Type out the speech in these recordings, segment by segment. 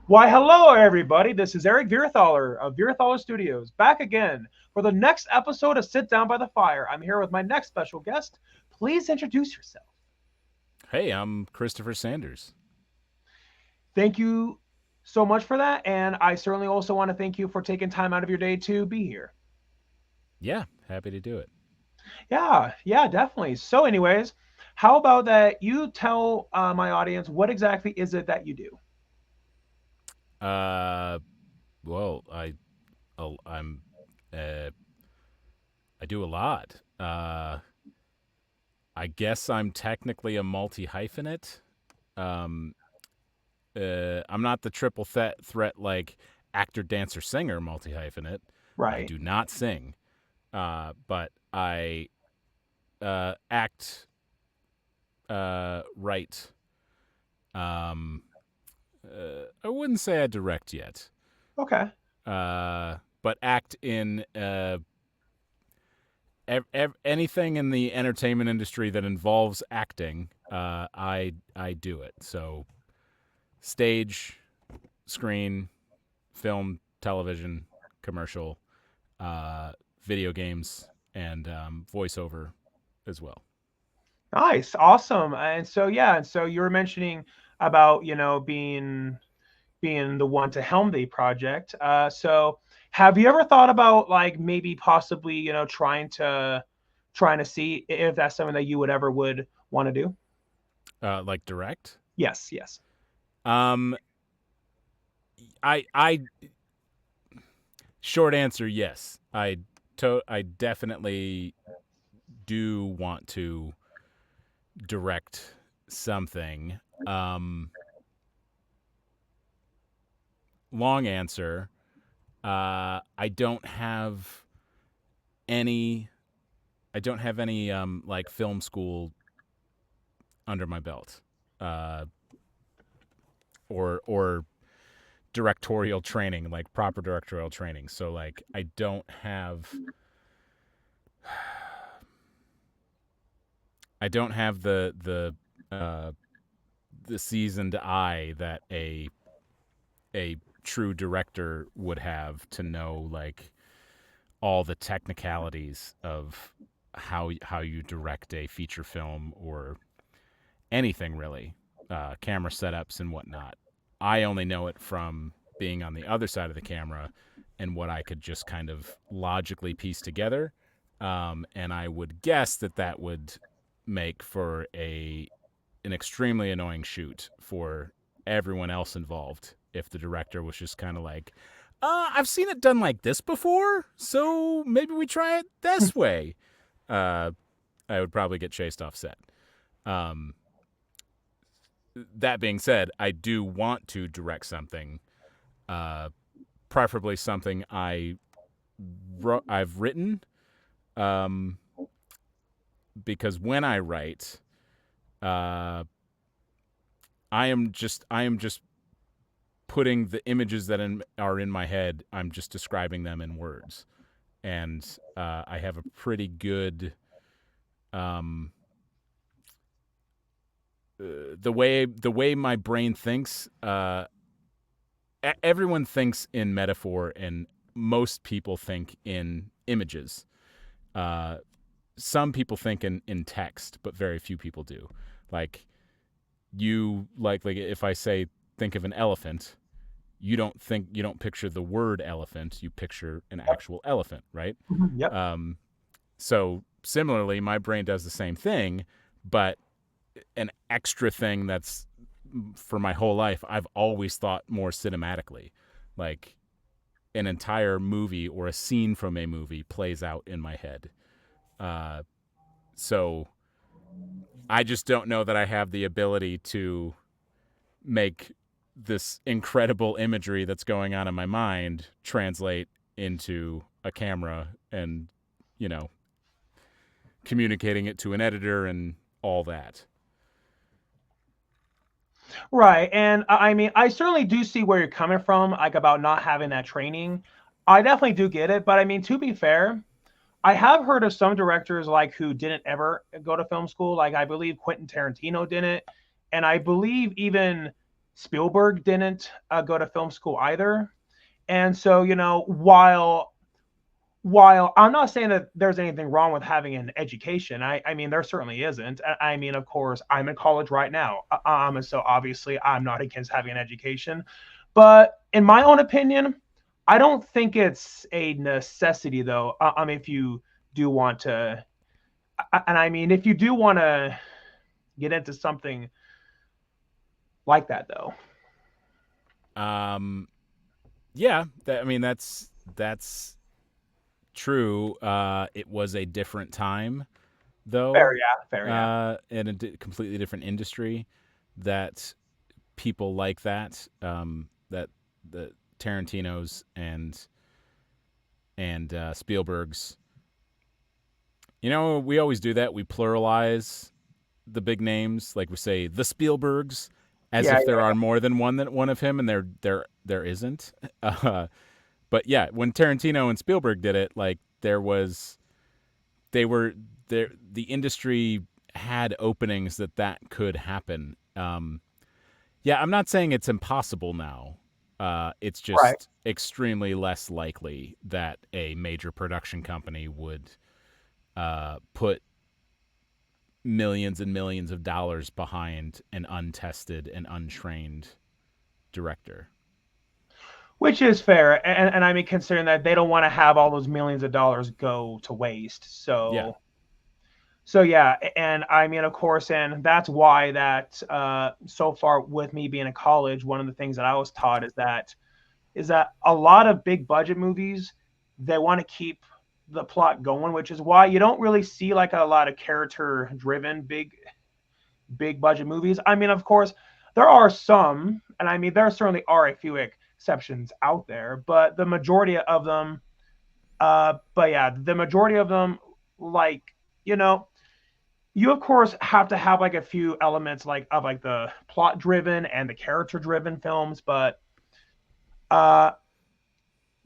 Why, hello, everybody. This is Eric Vierthaler of Vierthaler Studios, back again for the next episode of Sit Down by the Fire. I'm here with my next special guest. Please introduce yourself. Hey, I'm Christopher Sanders. Thank you so much for that. And I certainly also want to thank you for taking time out of your day to be here. Yeah, happy to do it. Yeah, definitely. So, anyways, how about that you tell my audience what exactly is it that you do? Uh, well, I'm uh, I do a lot. I guess I'm technically a multi hyphenate. Um, I'm not the triple threat like actor, dancer, singer multi hyphenate. I Right. do not sing, but I act, write. Um, I wouldn't say I direct yet. Okay. But act in anything in the entertainment industry that involves acting. I do it. So stage, screen, film, television, commercial, uh, video games, and voiceover as well. Nice. Awesome. And so you were mentioning about, being the one to helm the project. So have you ever thought about like maybe possibly, trying to see if that's something that you would want to do? Like direct. Yes, yes. Um, I short answer yes. I definitely do want to direct something. Um, Long answer. I don't have any. I don't have any like film school under my belt, uh, or directorial training, like proper directorial training. So like I don't have. I don't have the seasoned eye that a true director would have to know like all the technicalities of how you direct a feature film or anything really, camera setups and whatnot. I only know it from being on the other side of the camera and what I could just kind of logically piece together. And I would guess that that would make for a an extremely annoying shoot for everyone else involved if the director was just kind of like, I've seen it done like this before, so maybe we try it this way. Uh, I would probably get chased off set. Um, that being said, I do want to direct something, uh, preferably something I've written, um, because when I write, uh, I am just putting the images that are in my head. I'm just describing them in words, and I have a pretty good um, the way my brain thinks. Everyone thinks in metaphor, and most people think in images. Uh, some people think in text, but very few people do. Like like if I say think of an elephant, you don't picture the word elephant, you picture an Yep. actual elephant, right? Mhm, yep. Um, so similarly, my brain does the same thing, but an extra thing that's for my whole life, I've always thought more cinematically. Like an entire movie or a scene from a movie plays out in my head. Uh, so I just don't know that I have the ability to make this incredible imagery that's going on in my mind translate into a camera and, you know, communicating it to an editor and all that. Right. And I mean, I certainly do see where you're coming from, like about not having that training. I definitely do get it. But I mean, to be fair, I have heard of some directors like who didn't ever go to film school. Like I believe Quentin Tarantino didn't, and I believe even Spielberg didn't go to film school either. And so, while I'm not saying that there's anything wrong with having an education, I mean, there certainly isn't. I mean, of course, I'm in college right now. And so obviously I'm not against having an education. But in my own opinion, I don't think it's a necessity, though. I mean, if you do want to, and I mean, if you do want to get into something like that, though. Um, yeah, I mean that's true. It was a different time, though, Fair, yeah, fair, yeah. in a completely different industry. That people like that the Tarantino's and Spielberg's. You know, we always do that. We pluralize the big names, like we say the Spielbergs, as Yeah, if there yeah, are more than one of him, and there isn't. Uh, but yeah, when Tarantino and Spielberg did it, like there was they were there. The industry had openings that could happen. Yeah, I'm not saying it's impossible now. It's right. just extremely less likely that a major production company would put millions and millions of dollars behind an untested and untrained director. Which is fair, and I mean, considering that they don't want to have all those millions of dollars go to waste. Yeah. So yeah, and I mean, of course, and that's why that so far with me being in college, one of the things that I was taught is that a lot of big budget movies they want to keep the plot going, which is why you don't really see like a lot of character driven big budget movies. I mean, of course, there are some, and I mean, there certainly are a few exceptions out there, but the majority of them, but yeah, the majority of them, like, you know, you of course have to have like a few elements like of like the plot driven and the character driven films, uh,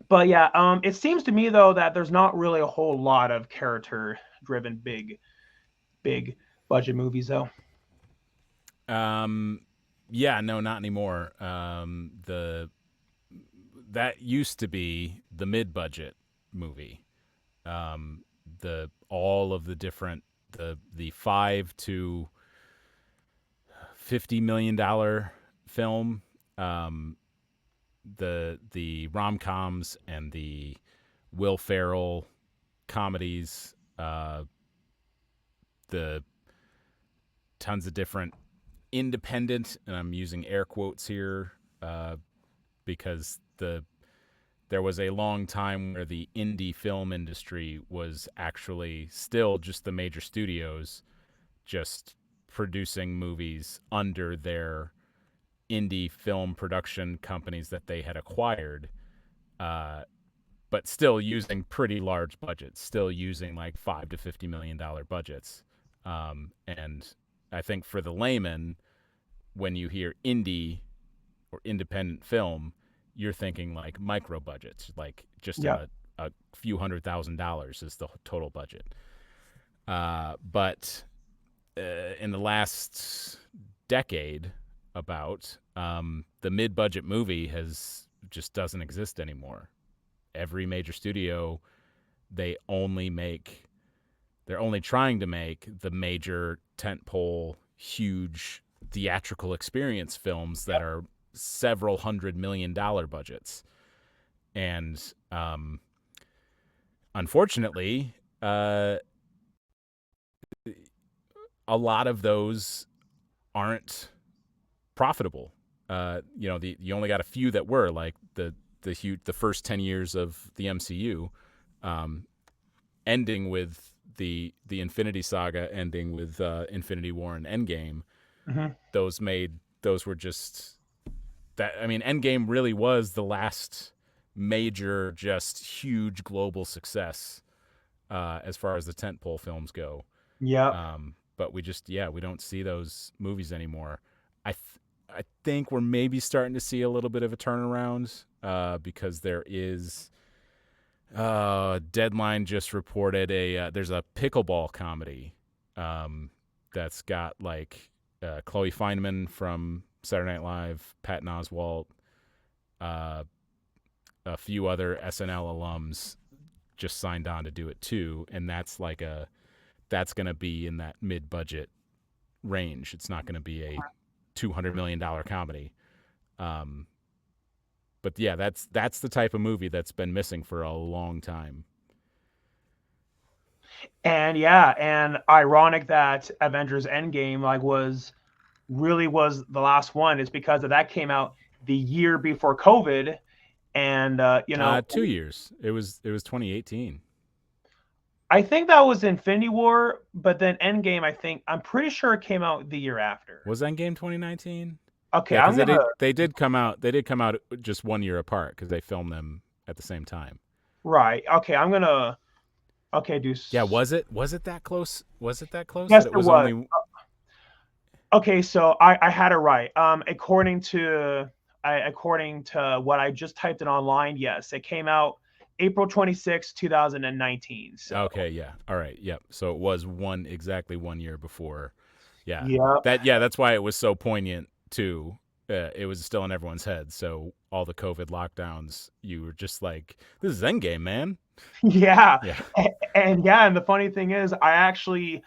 but yeah, it seems to me though that there's not really a whole lot of character driven big budget movies though. Um, yeah, no, not anymore. The that used to be the mid-budget movie. Um, the all of the different the $5 to $50 million film, um, the rom coms and the Will Ferrell comedies, the tons of different independent, and I'm using air quotes here, because there was a long time where the indie film industry was actually still just the major studios just producing movies under their indie film production companies that they had acquired, uh, but still using pretty large budgets, still using like $5 to $50 million budgets. And I think for the layman, when you hear indie or independent film, you're thinking like micro budgets, like just Yeah. a few $100,000 is the total budget. But in the last decade, about the mid-budget movie has just doesn't exist anymore. Every major studio, they only make they're only trying to make the major tentpole, huge theatrical experience films that are several $100 million budgets. And unfortunately, a lot of those aren't profitable. You only got a few that were like the first 10 years of the MCU, um, ending with the Infinity Saga, ending with Infinity War and Endgame. Hmm. Those were just that. I mean, Endgame really was the last major, just huge global success, as far as the tentpole films go. Yep. But we don't see those movies anymore. I think we're maybe starting to see a little bit of a turnaround, because there is Deadline just reported there's a pickleball comedy, that's got like Chloe Fineman from Saturday Night Live, Patton Oswalt, uh, a few other SNL alums just signed on to do it too, and that's going to be in that mid-budget range. It's not going to be a $200 million comedy. But yeah, that's the type of movie that's been missing for a long time. And yeah, and ironic that Avengers Endgame was the last one is because of that came out the year before COVID, and 2 years. It was 2018. I think that was Infinity War, but then Endgame, I'm pretty sure it came out the year after. Was Endgame 2019? Okay, Yeah, I'm because they gonna did they did come out just 1 year apart because they filmed them at the same time. right. Okay, I'm gonna okay do. Yeah, was it that close? Was it that close Yes, that it it was was. only? Okay, so I had it right. According to what I just typed in online, yes, it came out April 26, 2019. So Okay, yeah, all right, yep. So it was exactly 1 year before. Yeah, yep. that's why it was so poignant too. It was still in everyone's head. So all the COVID lockdowns, you were just like, "This is Endgame, man." Yeah. Yeah, And yeah, and the funny thing is I actually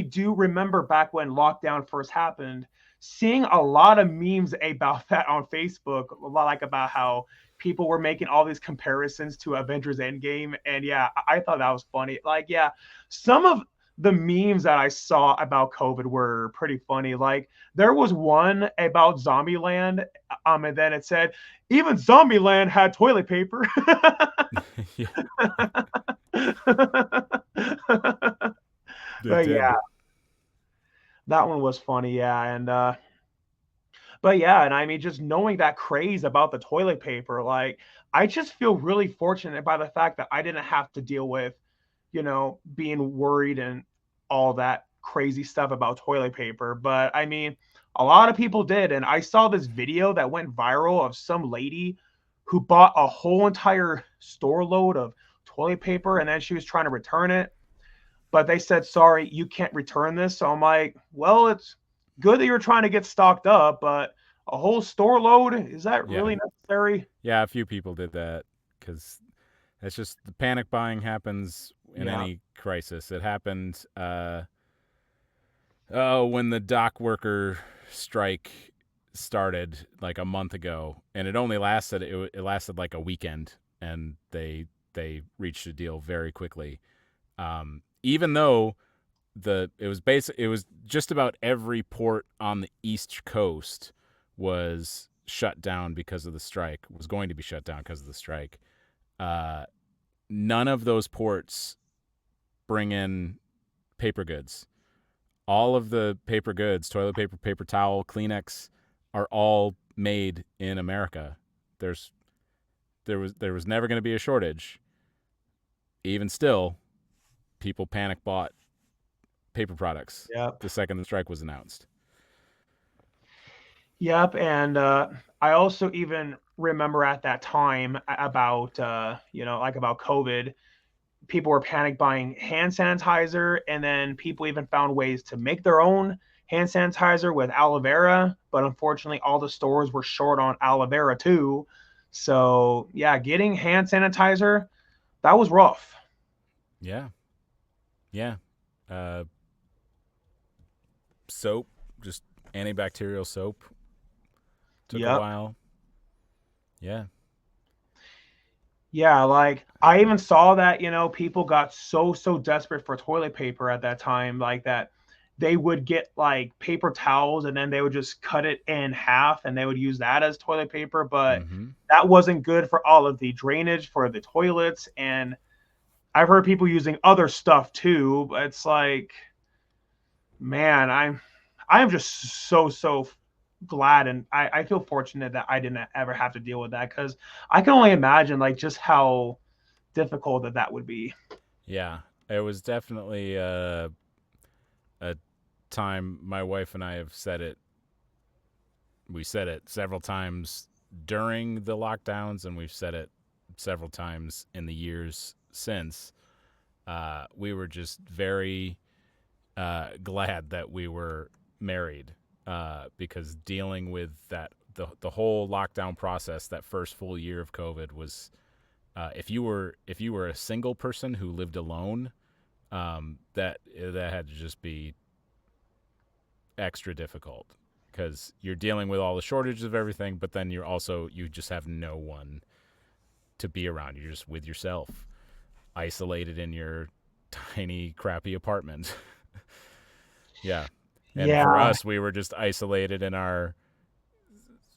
do remember back when lockdown first happened, seeing a lot of memes about that on Facebook, a lot like about how people were making all these comparisons to Avengers Endgame. And yeah, I thought that was funny. Like, yeah, some of the memes that I saw about COVID were pretty funny. Like there was one about Zombieland, and then it said, even Zombieland had toilet paper. yeah, it But yeah, did. that one was funny. Yeah, and but yeah, and I mean, just knowing that craze about the toilet paper, like I just feel really fortunate by the fact that I didn't have to deal with, being worried and all that crazy stuff about toilet paper. But I mean, a lot of people did, and I saw this video that went viral of some lady who bought a whole entire store load of toilet paper, and then she was trying to return it, but they said, sorry, you can't return this. So I'm like, well, it's good that you're trying to get stocked up, but a whole store load, is that Yeah, really necessary? yeah. A few people did that because it's just the panic buying happens in Yeah. any crisis. It happened. When the dock worker strike started like a month ago, and it lasted like a weekend, and they reached a deal very quickly. Even though it was just about every port on the East Coast was shut down because of the strike. Was going to be shut down because of the strike. Uh, None of those ports bring in paper goods. All of the paper goods, toilet paper, paper towel, Kleenex, are all made in America. There's there was never going to be a shortage. Even still, people panic bought paper products Yep. the second the strike was announced. Yep. And I also even remember at that time about, like about COVID, people were panic buying hand sanitizer, and then people even found ways to make their own hand sanitizer with aloe vera. But unfortunately, all the stores were short on aloe vera too. So yeah, getting hand sanitizer, that was rough. Yeah, yeah. Uh, Soap, just antibacterial soap, took a Yep. while. Yeah, Yeah, like I even saw that, people got so desperate for toilet paper at that time, like that they would get like paper towels and then they would just cut it in half and they would use that as toilet paper, but mm-hmm. that wasn't good for all of the drainage for the toilets. And I've heard people using other stuff too, but it's like, man, I'm just so glad, and I feel fortunate that I didn't ever have to deal with that, because I can only imagine like just how difficult that would be. Yeah. It was definitely a time my wife and I have said it. We said it several times during the lockdowns, and we've said it several times in the years since. We were just very glad that we were married because dealing with the whole lockdown process, that first full year of COVID was, if you were a single person who lived alone, that had to just be extra difficult because you're dealing with all the shortages of everything, but then you just have no one to be around. You're just with yourself, isolated in your tiny, crappy apartment. Yeah. And for Yeah. us, we were just isolated in our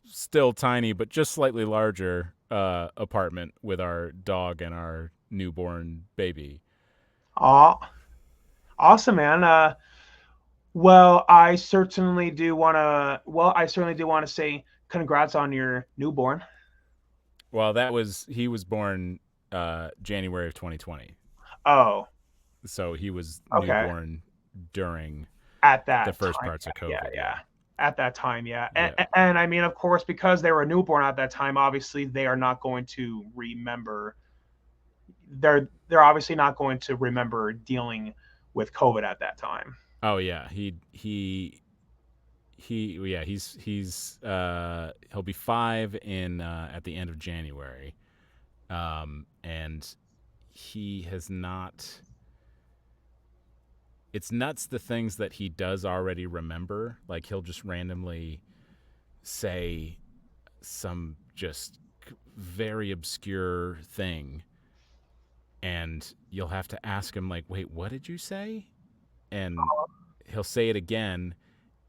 still tiny, but just slightly larger apartment with our dog and our newborn baby. Aw, awesome, man. Well, I certainly do want to say congrats on your newborn. Well, he was born January of 2020. Oh, So he was okay. newborn during At the that first time, parts of yeah, COVID. yeah. Yeah. At that time, yeah. And, Yeah. and I mean, of course, because they were a newborn at that time, obviously they are not going to remember. They're obviously not going to remember dealing with COVID at that time. Oh yeah. Yeah, he'll be 5 in at the end of January. And he has not it's nuts the things that he does already remember. Like he'll just randomly say some just very obscure thing, and you'll have to ask him like, "Wait, what did you say?" And he'll say it again,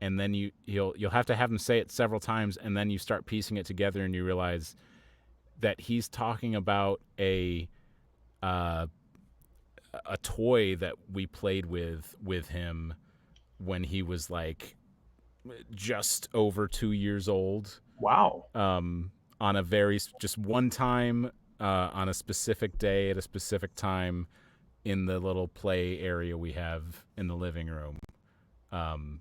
and then you'll have to have him say it several times, and then you start piecing it together, and you realize that he's talking about uh, a toy that we played with him when he was like just over 2 years old. Wow. Um, on a very just one time, on a specific day at a specific time in the little play area we have in the living room. Um,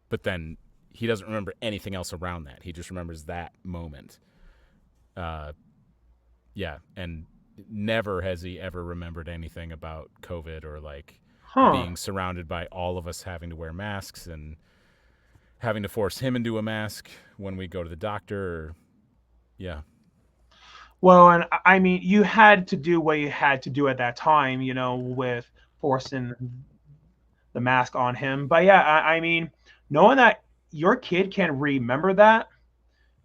but then he doesn't remember anything else around that. He just remembers that moment. Uh, yeah, and never has he ever remembered anything about COVID or like Huh. being surrounded by all of us having to wear masks and having to force him into a mask when we go to the doctor. Or, yeah. Well, and I mean, you had to do what you had to do at that time, with forcing the mask on him. But yeah, I mean, knowing that your kid can remember that,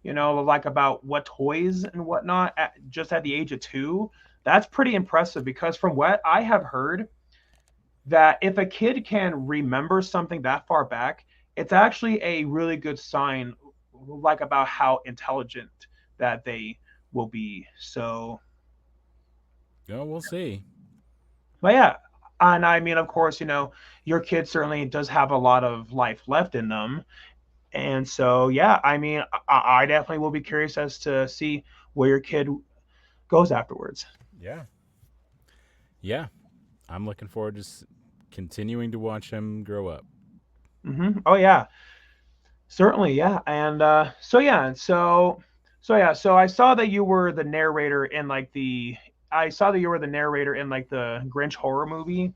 like about what toys and whatnot, just at the age of 2, that's pretty impressive because from what I have heard, that if a kid can remember something that far back, it's actually a really good sign, like about how intelligent that they will be. So, Oh, we'll see. but yeah, and I mean, of course, your kid certainly does have a lot of life left in them. And so, yeah, I mean, I definitely will be curious as to see where your kid goes afterwards. Yeah. Yeah. I'm looking forward to continuing to watch him grow up. Oh yeah, certainly, yeah. And so I saw that you were the narrator in I saw that you were the narrator in like the Grinch horror movie,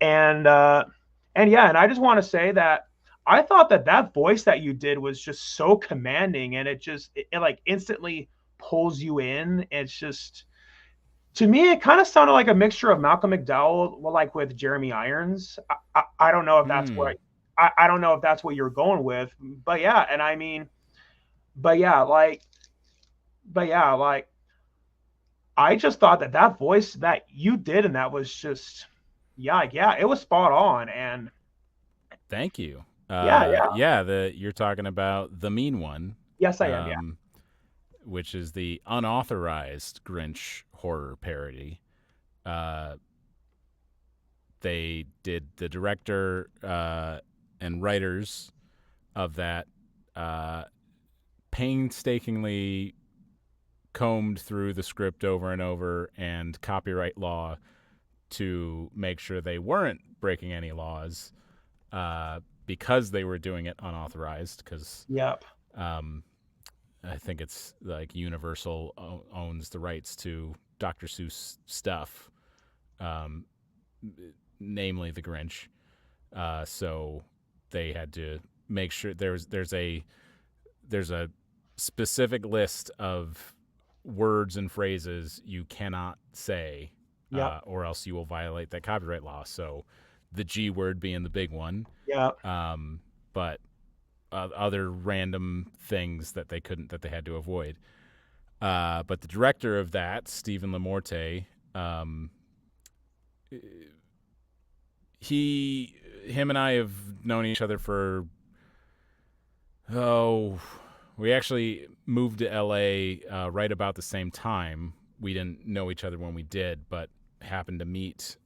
and yeah, and I just want to say that I thought that voice that you did was just so commanding, and it like instantly pulls you in. It's just, to me, it kind of sounded like a mixture of Malcolm McDowell, well, like with Jeremy Irons. I don't know if that's Hmm. what I don't know if that's what you're going with, but yeah, and I mean, but yeah, like I just thought that voice that you did and that was just, yeah, like, yeah, it was spot on, and Thank you. yeah, yeah, Yeah, you're talking about the mean one, yes, I am, yeah, um, which is the unauthorized Grinch horror parody. Uh, the director and writers of that uh, painstakingly combed through the script over and over and copyright law to make sure they weren't breaking any laws, because they were doing it unauthorized. Because yep, um, I think it's like Universal owns the rights to Dr. Seuss stuff, um, namely The Grinch. So they had to make sure there's a specific list of words and phrases you cannot say, Yep. or else you will violate that copyright law. So the G word being the big one, Yep. but other random things that they had to avoid. But the director of that, Stephen Lamorte, him and I have known each other for we actually moved to LA right about the same time. We didn't know each other when we did, but happened to meet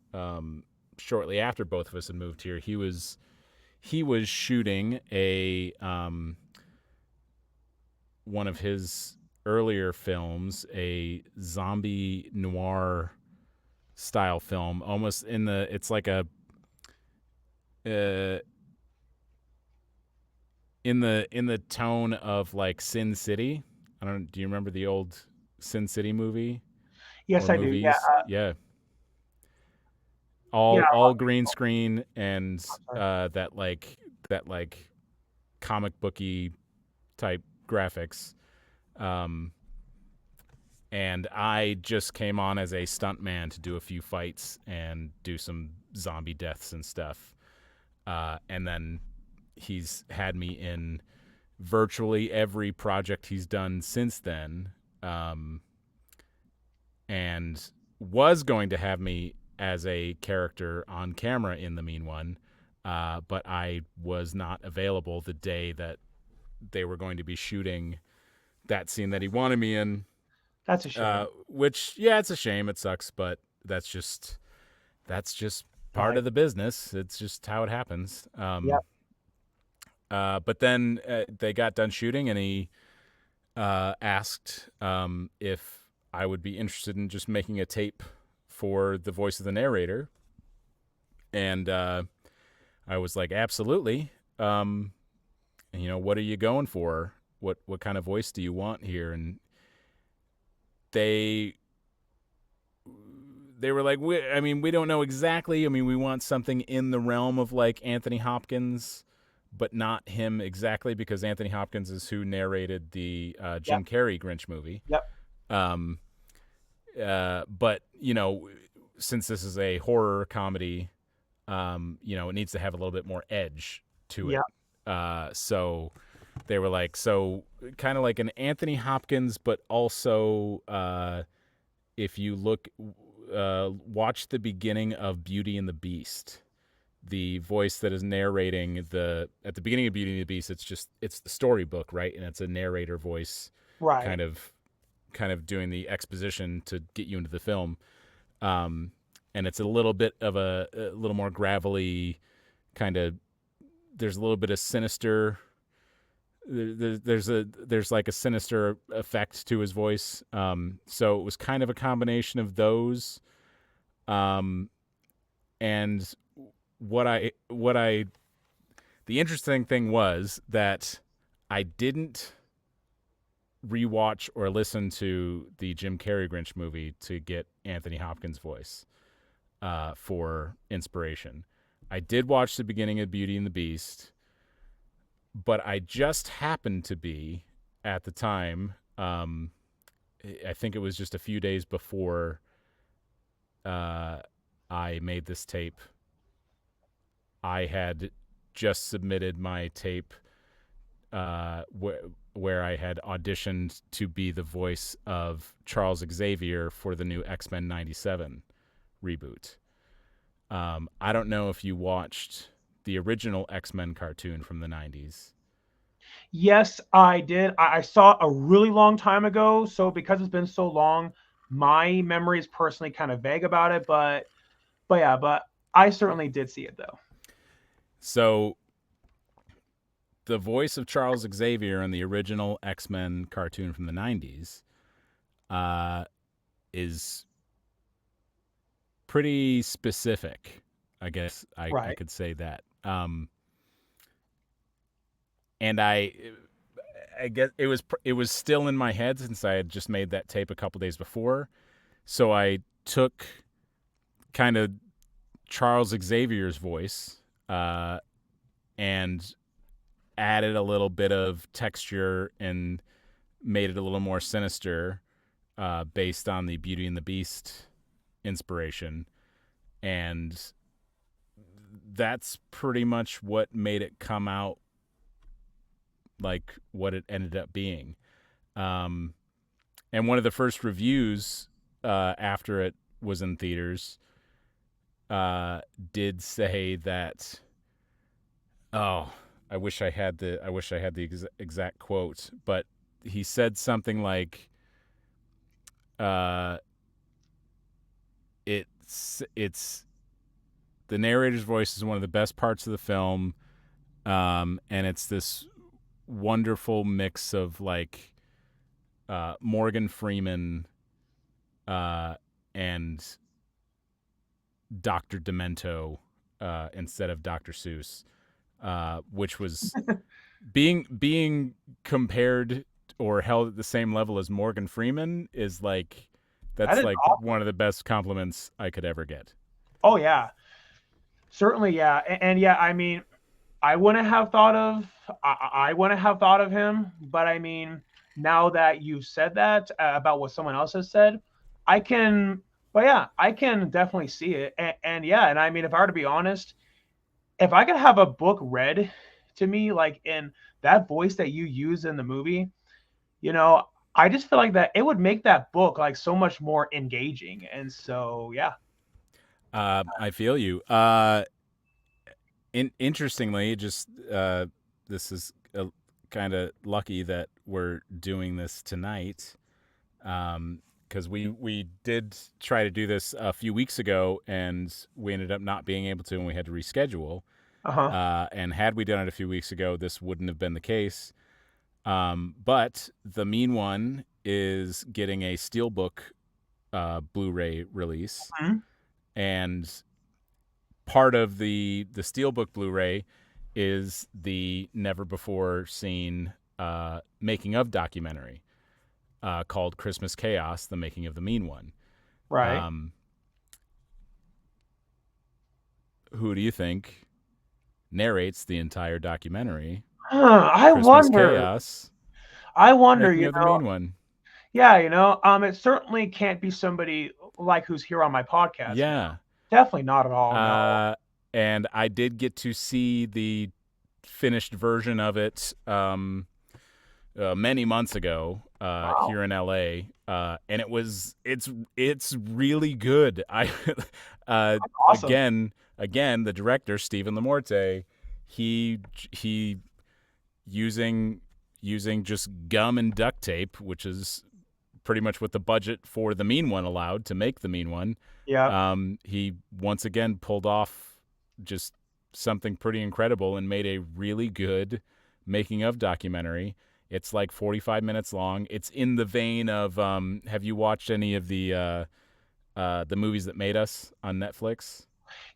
shortly after both of us had moved here. He was shooting a one of his earlier films, a zombie noir style film, almost it's like a uh, in the tone of like Sin City. I don't. Do you remember the old Sin City movie Yes, or I do. Yeah. movies? Yeah, Yeah. all green screen and Sorry. that like comic booky type graphics. Um, and I just came on as a stuntman to do a few fights and do some zombie deaths and stuff. And then he's had me in virtually every project he's done since then, and was going to have me as a character on camera in the mean one, but I was not available the day that they were going to be shooting that scene that he wanted me in. That's a shame. Which, yeah, it's a shame. It sucks, but that's just part Right. of the business. It's just how it happens. Yep. But then they got done shooting, and he asked if I would be interested in just making a tape for the voice of the narrator, and I was like, absolutely. What are you going for? What kind of voice do you want here? And they were like, we don't know exactly. I mean, we want something in the realm of like Anthony Hopkins, but not him exactly, because Anthony Hopkins is who narrated the Yep. Jim Carrey Grinch movie. Yep. Um, but since this is a horror comedy, it needs to have a little bit more edge to it. Yep. So they were like, so kind of like an Anthony Hopkins, but also if you watch the beginning of Beauty and the Beast, the voice that is narrating at the beginning of Beauty and the Beast, it's the storybook, right? And it's a narrator voice, Right. kind of doing the exposition to get you into the film. And it's a little bit of a little more gravelly kind of. There's a little bit of sinister. There's like a sinister effect to his voice. So it was kind of a combination of those. And the interesting thing was that I didn't rewatch or listen to the Jim Carrey Grinch movie to get Anthony Hopkins' voice for inspiration. I did watch the beginning of Beauty and the Beast, but I just happened to be at the time. I think it was just a few days before I made this tape. I had just submitted my tape where I had auditioned to be the voice of Charles Xavier for the new X-Men 97 reboot. I don't know if you watched the original X-Men cartoon from the 90s. Yes, I did. I saw it a really long time ago. So because it's been so long, my memory is personally kind of vague about it. But I certainly did see it though. So the voice of Charles Xavier in the original X-Men cartoon from the 90s is pretty specific. I guess I Right. could say that. And I guess it was still in my head since I had just made that tape a couple days before. So I took kind of Charles Xavier's voice and added a little bit of texture and made it a little more sinister, based on the Beauty and the Beast inspiration, and that's pretty much what made it come out like what it ended up being. Um, and one of the first reviews, after it was in theaters, did say that, oh, I wish I had the exact quote, but he said something like, uh, it's the narrator's voice is one of the best parts of the film, and it's this wonderful mix of like, Morgan Freeman, and Dr. Demento, instead of Dr. Seuss, which was being compared or held at the same level as Morgan Freeman is like, That that's is like awesome. one of the best compliments I could ever get. Oh yeah, certainly, yeah, and yeah, I mean, I wouldn't have thought of him, but I mean, now that you said that about what someone else has said, I can, but yeah, I can definitely see it, and yeah, and I mean, if I were to be honest, if I could have a book read to me like in that voice that you use in the movie, you know, I just feel like that it would make that book like so much more engaging, and so yeah. I feel you. Interestingly, just, this is kind of lucky that we're doing this tonight, because we did try to do this a few weeks ago, and we ended up not being able to, and we had to reschedule. Uh huh. And had we done it a few weeks ago, this wouldn't have been the case. But the Mean One is getting a Steelbook, Blu-ray release, Mhm. and part of the Steelbook Blu-ray is the never before seen, making of documentary, called Christmas Chaos: The Making of the Mean One. Right. Um, who do you think narrates the entire documentary? Huh, Christmas Chaos: I wonder, Making you of the know, Mean One. yeah, it certainly can't be somebody like who's here on my podcast now. Yeah. Definitely not at all. No. Uh, and I did get to see the finished version of it, many months ago, Wow. here in LA, and it's really good. I uh, Awesome. again, the director Stephen Lamorte, he using just gum and duct tape, which is pretty much what the budget for the Mean One allowed to make the Mean One. Yep. He once again pulled off just something pretty incredible and made a really good making of documentary. It's like 45 minutes long. It's in the vein of, have you watched any of the movies that made us on Netflix?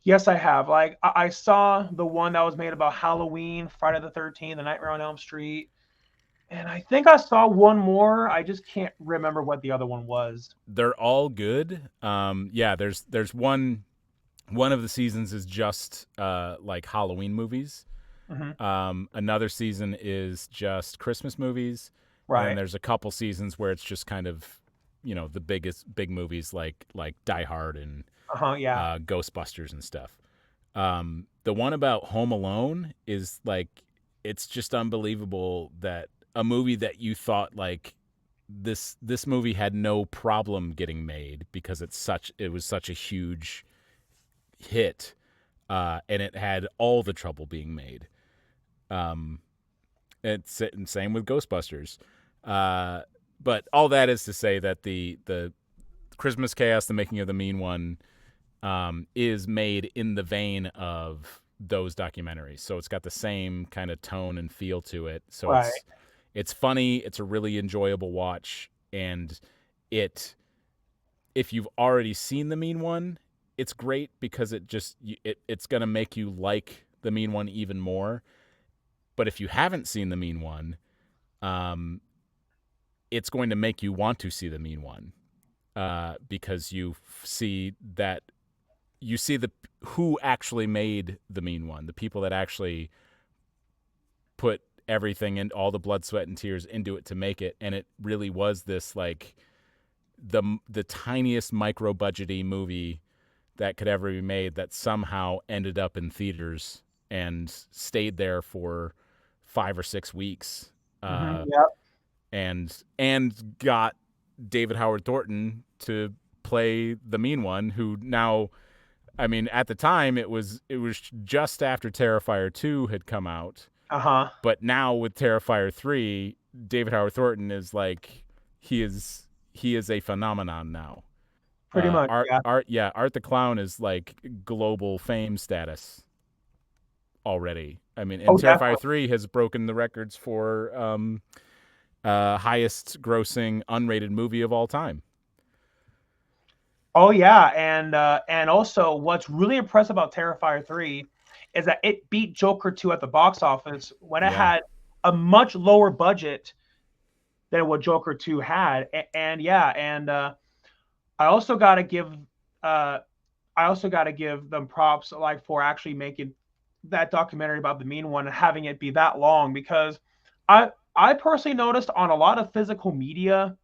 Yes, I have. Like I saw the one that was made about Halloween, Friday the 13th, The Nightmare on Elm Street, and I think I saw one more. I just can't remember what the other one was. They're all good. Yeah, there's one of the seasons is just, like Halloween movies. Hmm. Another season is just Christmas movies, and then Right. there's a couple seasons where it's just kind of, the big movies like Die Hard and, Uh-huh. Yeah. Ghostbusters and stuff. The one about Home Alone is like, it's just unbelievable that a movie that you thought like, this movie had no problem getting made because it was such a huge hit, and it had all the trouble being made. Um, it's same with Ghostbusters. Uh, but all that is to say that the Christmas Chaos: The Making of the Mean One, is made in the vein of those documentaries. So it's got the same kind of tone and feel to it. So Right. it's funny. It's a really enjoyable watch, and it if you've already seen the Mean One, it's great because it's gonna make you like the Mean One even more. But if you haven't seen the Mean One, um, it's going to make you want to see the Mean One, because you see the who actually made the Mean One, the people that actually put everything and all the blood, sweat, and tears into it to make it, and it really was this like the tiniest micro budgety movie that could ever be made that somehow ended up in theaters and stayed there for 5 or 6 weeks, Yep. and got David Howard Thornton to play the mean one, who now, I mean, at the time it was just after Terrifier 2 had come out, Uh-huh. but now with Terrifier 3, David Howard Thornton is like he is a phenomenon now. Pretty much, yeah. Art the Clown is like global fame status already. I mean, and Oh, Terrifier definitely. 3 has broken the records for highest grossing unrated movie of all time. Oh yeah, and also what's really impressive about Terrifier 3 is that it beat Joker 2 at the box office when it Yeah. had a much lower budget than what Joker 2 had. And yeah, and I also got to give uh I also got to give them props like for actually making that documentary about the mean one and having it be that long, because I personally noticed on a lot of physical media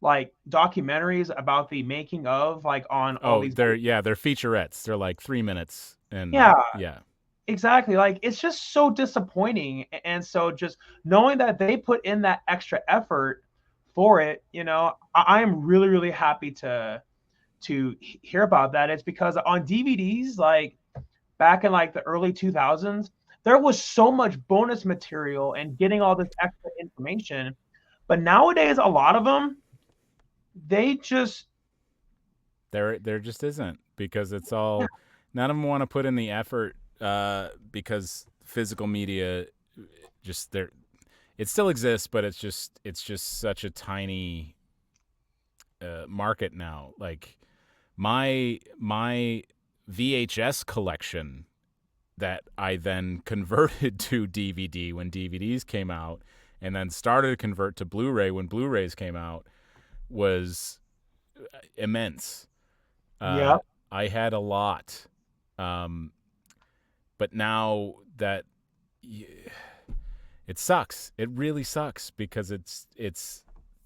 like documentaries about the making of like on all Oh, these, they're featurettes. They're like 3 minutes, and yeah, yeah, exactly, like it's just so disappointing. And so just knowing that they put in that extra effort for it, I am really really happy to hear about that. It's because on DVDs, like back in like the early 2000s, there was so much bonus material and getting all this extra information. But nowadays, a lot of them, they just, there just isn't, because it's all, none of them want to put in the effort, because physical media just there, it still exists, but it's just such a tiny market now. Like my VHS collection that I then converted to DVD when DVDs came out, and then started to convert to Blu-ray when Blu-rays came out, was immense. yeah, I had a lot, um, but now that it sucks, it really sucks, because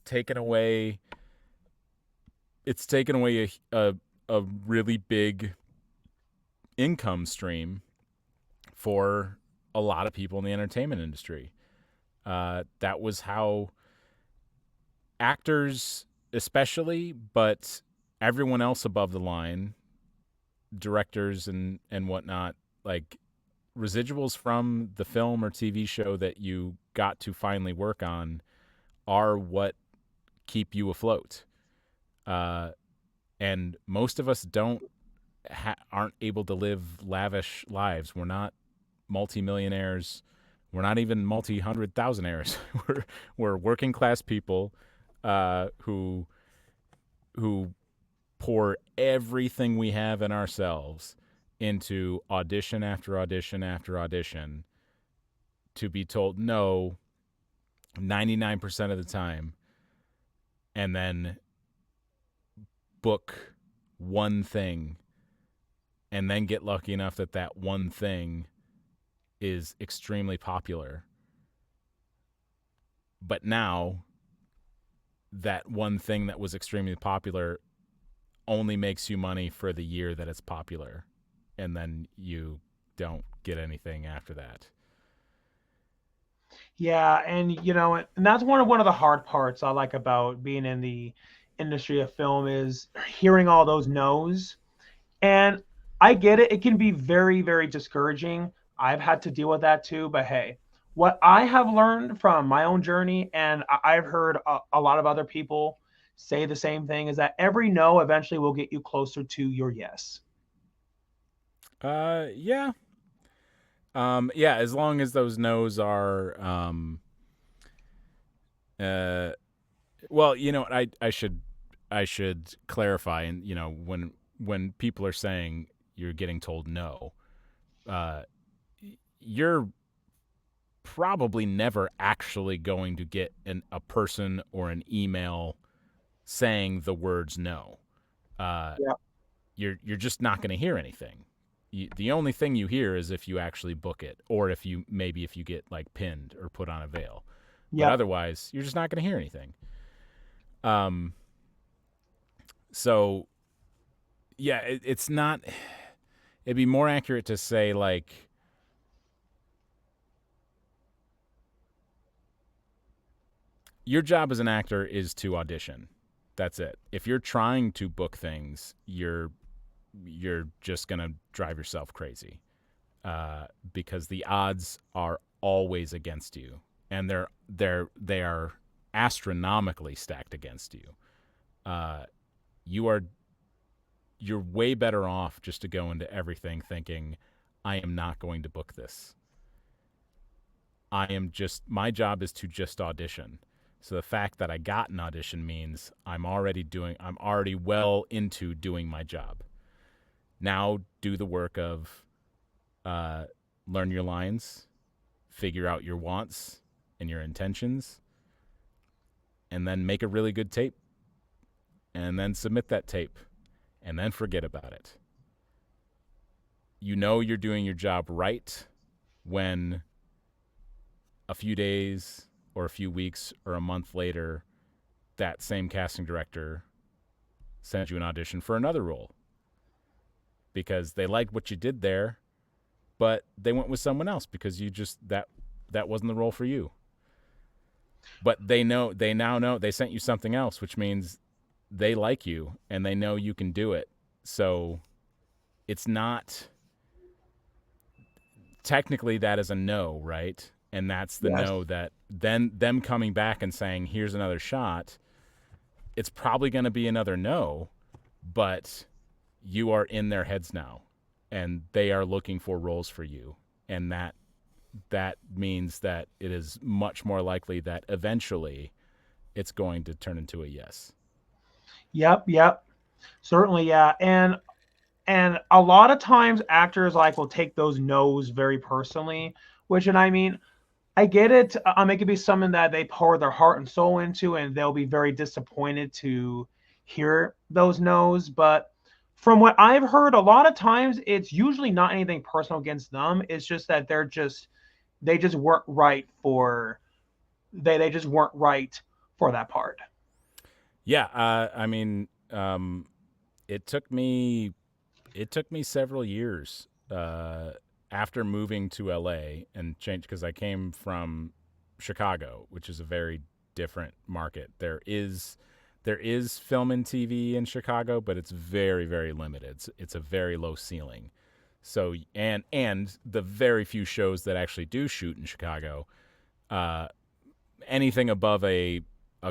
taken away it's taken away a really big income stream for a lot of people in the entertainment industry. That was how actors, especially, but everyone else above the line, directors and whatnot, like residuals from the film or TV show that you got to finally work on, are what keep you afloat. Uh, and most of us aren't able to live lavish lives. We're not multimillionaires. We're not even multi-hundred thousandaires. we're working class people, who pour everything we have in ourselves into audition after audition after audition, to be told no 99% of the time, and then book one thing, and then get lucky enough that that one thing is extremely popular. But now that one thing that was extremely popular only makes you money for the year that it's popular, and then you don't get anything after that. yeah, and and that's one of the hard parts I like about being in the industry of film is hearing all those no's. And I get it; it can be very very discouraging. I've had to deal with that too. But hey, what I have learned from my own journey, and I've heard a lot of other people say the same thing, is that every no eventually will get you closer to your yes. Yeah. Yeah, as long as those no's are, uh, well, I should clarify, and when people are saying you're getting told no, uh, you're probably never actually going to get a person or an email saying the words no. Uh, Yeah. you're just not going to hear anything. the only thing you hear is if you actually book it, or if you get like pinned or put on a veil. But Yep. otherwise, you're just not going to hear anything. Um, so yeah, it's not. It'd be more accurate to say like your job as an actor is to audition. That's it. If you're trying to book things, you're just gonna drive yourself crazy, because the odds are always against you, and they are astronomically stacked against you. Uh, you are you're way better off just to go into everything thinking, I am not going to book this. My job is to just audition. So the fact that I got an audition means I'm already well into doing my job. Now do the work of learn your lines, figure out your wants and your intentions, and then make a really good tape, and then submit that tape, and then forget about it. You know you're doing your job right when a few days or a few weeks or a month later, that same casting director sends you an audition for another role because they liked what you did there, but they went with someone else because that wasn't the role for you. But they now know they sent you something else, which means they like you and they know you can do it. So it's not technically that is a no, right? And that's the Yes. no that then them coming back and saying, here's another shot, it's probably going to be another no, but you are in their heads now and they are looking for roles for you. And that means that it is much more likely that eventually it's going to turn into a yes. Yep. Yep. Certainly. Yeah. And a lot of times actors like will take those no's very personally, which, and I mean, I get it. It could be something that they pour their heart and soul into, and they'll be very disappointed to hear those no's. But from what I've heard, a lot of times it's usually not anything personal against them. It's just that they just weren't right for they just weren't right for that part. Yeah, I mean, it took me several years after moving to LA and changed because I came from Chicago, which is a very different market. There is film and TV in Chicago, but it's very very limited. It's a very low ceiling. So and the very few shows that actually do shoot in Chicago, uh, anything above a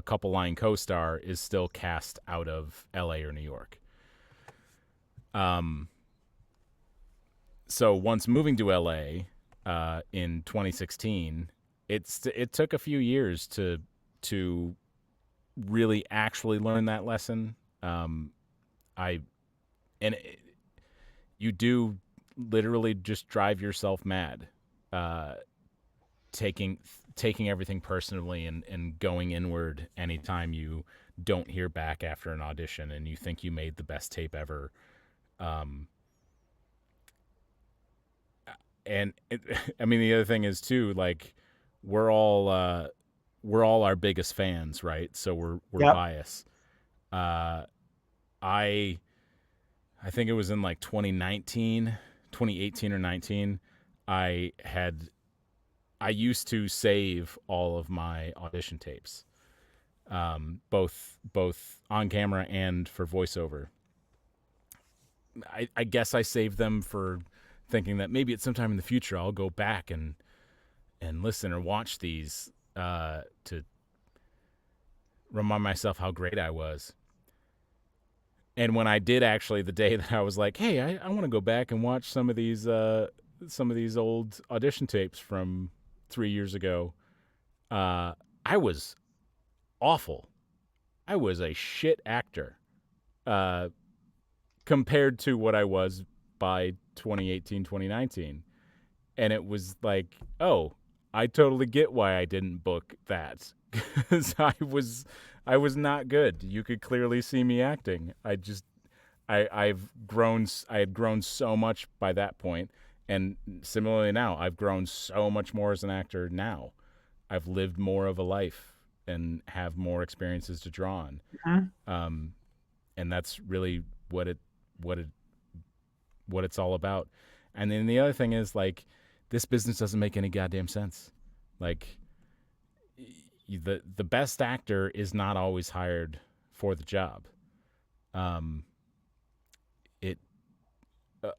couple line co-star is still cast out of LA or New York. Um, so once moving to LA in 2016, it took a few years to really actually learn that lesson. I and it, you do literally just drive yourself mad, uh, taking taking everything personally and going inward anytime you don't hear back after an audition and you think you made the best tape ever. Um, and I mean, the other thing is too, like we're all uh, we're all our biggest fans, right? So we're Yep. biased. Uh, I I think it was in like 2019, 2018 or 19. I had I used to save all of my audition tapes, both on camera and for voiceover. I guess I saved them for thinking that maybe at some time in the future I'll go back and listen or watch these to remind myself how great I was. And when I did actually, the day that I was like, hey, I want to go back and watch some of these old audition tapes from 3 years ago, uh, I was awful. I was a shit actor uh, compared to what I was by 2018, 2019. And it was like, oh, I totally get why I didn't book that because I was not good. You could clearly see me acting. I had grown so much by that point, and similarly now, I've grown so much more as an actor now. I've lived more of a life and have more experiences to draw on. Mhm. Um, and that's really what it what it's all about. And then the other thing is like this business doesn't make any goddamn sense. Like the best actor is not always hired for the job. Um, it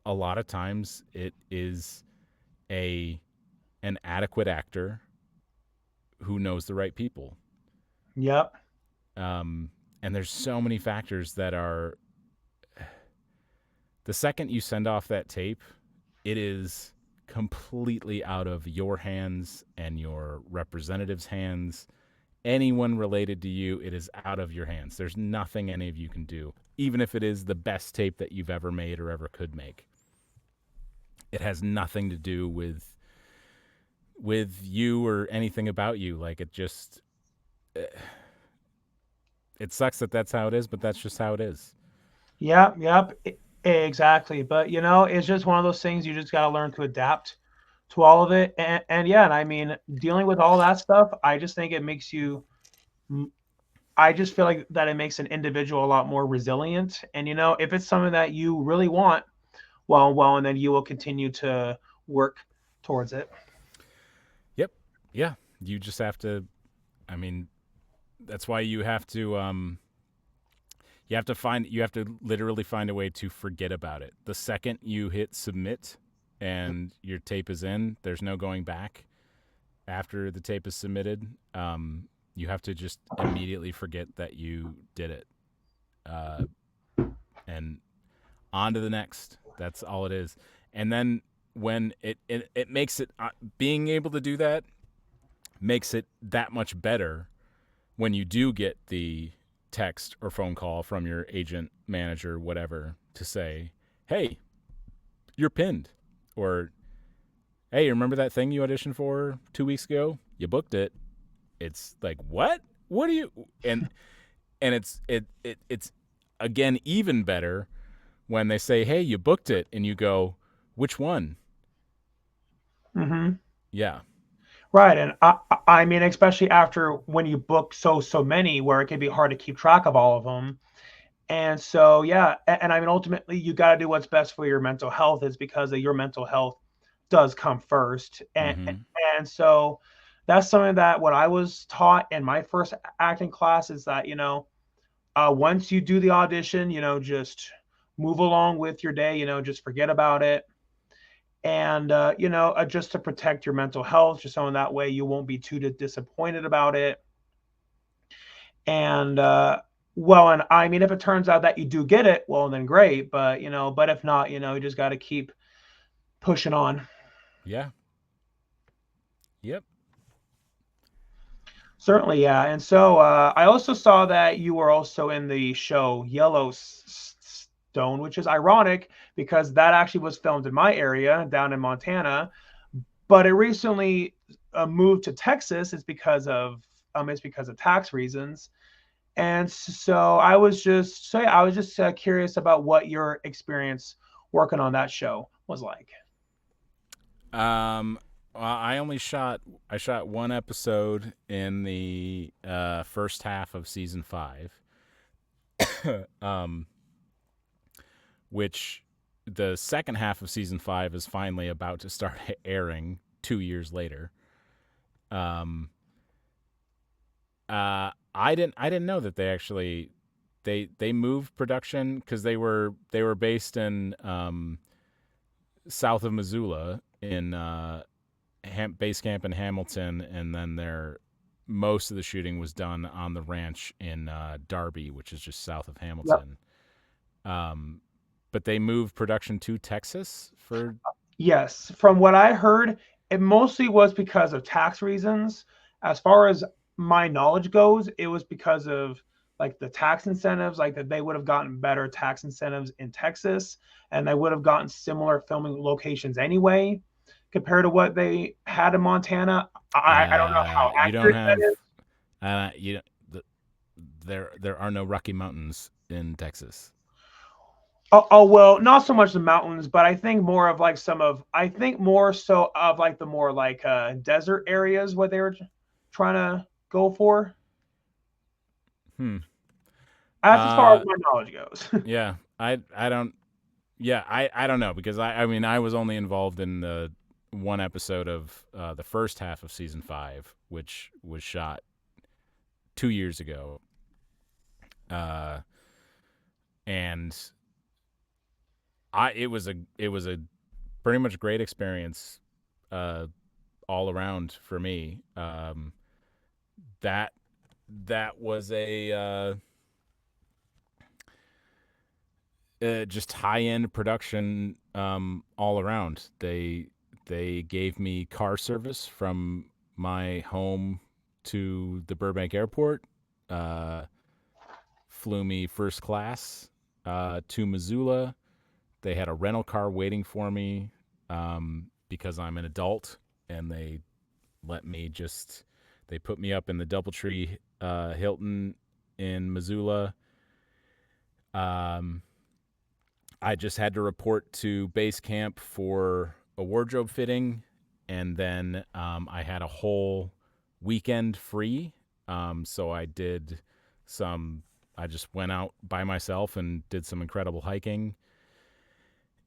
a lot of times it is a an adequate actor who knows the right people. Yep. And there's so many factors that are the second you send off that tape, it is completely out of your hands and your representative's hands. Anyone related to you, it is out of your hands. There's nothing any of you can do, even if it is the best tape that you've ever made or ever could make. It has nothing to do with you or anything about you. Like it just it sucks that that's how it is, but that's just how it is. Yep. Yep. Exactly. But it's just one of those things you just got to learn to adapt to all of it. And yeah, and I mean, dealing with all that stuff, I just think it makes you. I just feel like that it makes an individual a lot more resilient. And if it's something that you really want, well, and then you will continue to work towards it. Yep. Yeah. You just have to I mean, that's why you have to literally find a way to forget about it. The second you hit submit and your tape is in, there's no going back. After the tape is submitted, you have to just immediately forget that you did it, uh, and on to the next. That's all it is. And then when it makes it being able to do that makes it that much better when you do get the text or phone call from your agent, manager, whatever, to say, "Hey, you're pinned," or "Hey, remember that thing you auditioned for 2 weeks ago? You booked it." It's like, what? What do you? And it's again even better when they say, "Hey, you booked it," and you go, "Which one?" Hmm. Yeah, Right, and I mean, especially after when you book so many, where it can be hard to keep track of all of them. And so, yeah, and I mean, ultimately, you got to do what's best for your mental health, is because your mental health does come first. mm-hmm. And so, that's something that what I was taught in my first acting class is that once you do the audition, just move along with your day. Just forget about it, and just to protect your mental health, just so in that way you won't be too disappointed about it. And well, and I mean, if it turns out that you do get it, well, then great. But if not, you just got to keep pushing on. Yeah, yep. Certainly, yeah. And so I also saw that you were also in the show Yellowstone, which is ironic because that actually was filmed in my area down in Montana, but it recently moved to Texas. It's because of tax reasons. And so I was just curious about what your experience working on that show was like. Well, I shot one episode in the first half of season 5, um, which the second half of season 5 is finally about to start airing 2 years later. Um, I didn't know that they moved production because they were based in south of Missoula in base camp in Hamilton, and then their most of the shooting was done on the ranch in Darby, which is just south of Yep. Hamilton. Um, but they moved production to Texas for. Yes, from what I heard, it mostly was because of tax reasons. As far as my knowledge goes, it was because of like the tax incentives, like that they would have gotten better tax incentives in Texas, and they would have gotten similar filming locations anyway compared to what they had in Montana. I don't know how You don't accurate that have is. you the, there are no Rocky Mountains in Texas. Well, not so much the mountains, but I think more of like I think more so of like the more like desert areas what they were trying to go for. Hmm. That's as far as Uh, my knowledge goes. yeah. I don't. Yeah, I don't know because I mean I was only involved in the one episode of the first half of season 5, which was shot 2 years ago. Uh, and it was a pretty much great experience, uh, all around for me. That that was a just high end production, all around. They gave me car service from my home to the Burbank airport. Uh, Flew me first class to Missoula. They had a rental car waiting for me, because I'm an adult, and let me just they put me up in the DoubleTree Hilton in Missoula. Um, I just had to report to base camp for a wardrobe fitting, and then I had a whole weekend free. So I did some. I just went out by myself and did some incredible hiking,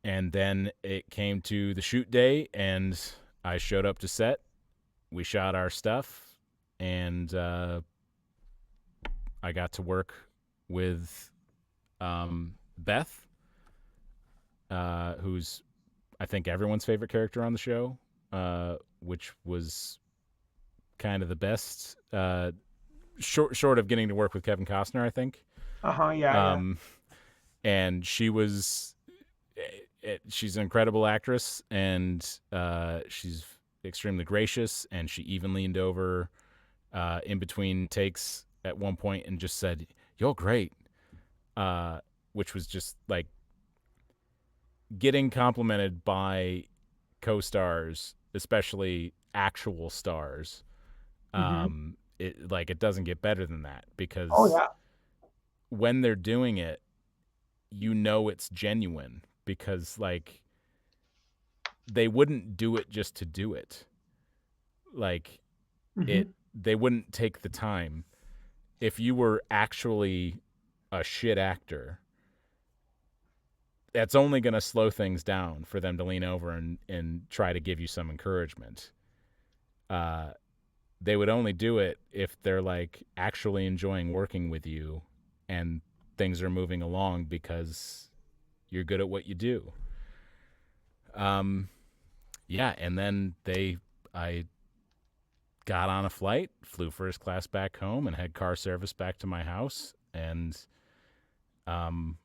and then it came to the shoot day, and I showed up to set. We shot our stuff, and I got to work with Beth, who's I think everyone's favorite character on the show, which was kind of the best. Short of getting to work with Kevin Costner, I think. Yeah, yeah. Um, and she's an incredible actress, and she's extremely gracious. And she even leaned over in between takes at one point and just said, "You're great," which was just like getting complimented by co-stars, especially actual stars. Hmm. It doesn't get better than that Oh because yeah. when they're doing it, you know it's genuine because like they wouldn't do it just to do it. Like Hmm. they wouldn't take the time. If you were actually a shit actor, that's only going to slow things down for them to lean over and try to give you some encouragement. Uh, they would only do it if they're like actually enjoying working with you and things are moving along because you're good at what you do. Um, yeah, and then I got on a flight, flew first class back home, and had car service back to my house. And um,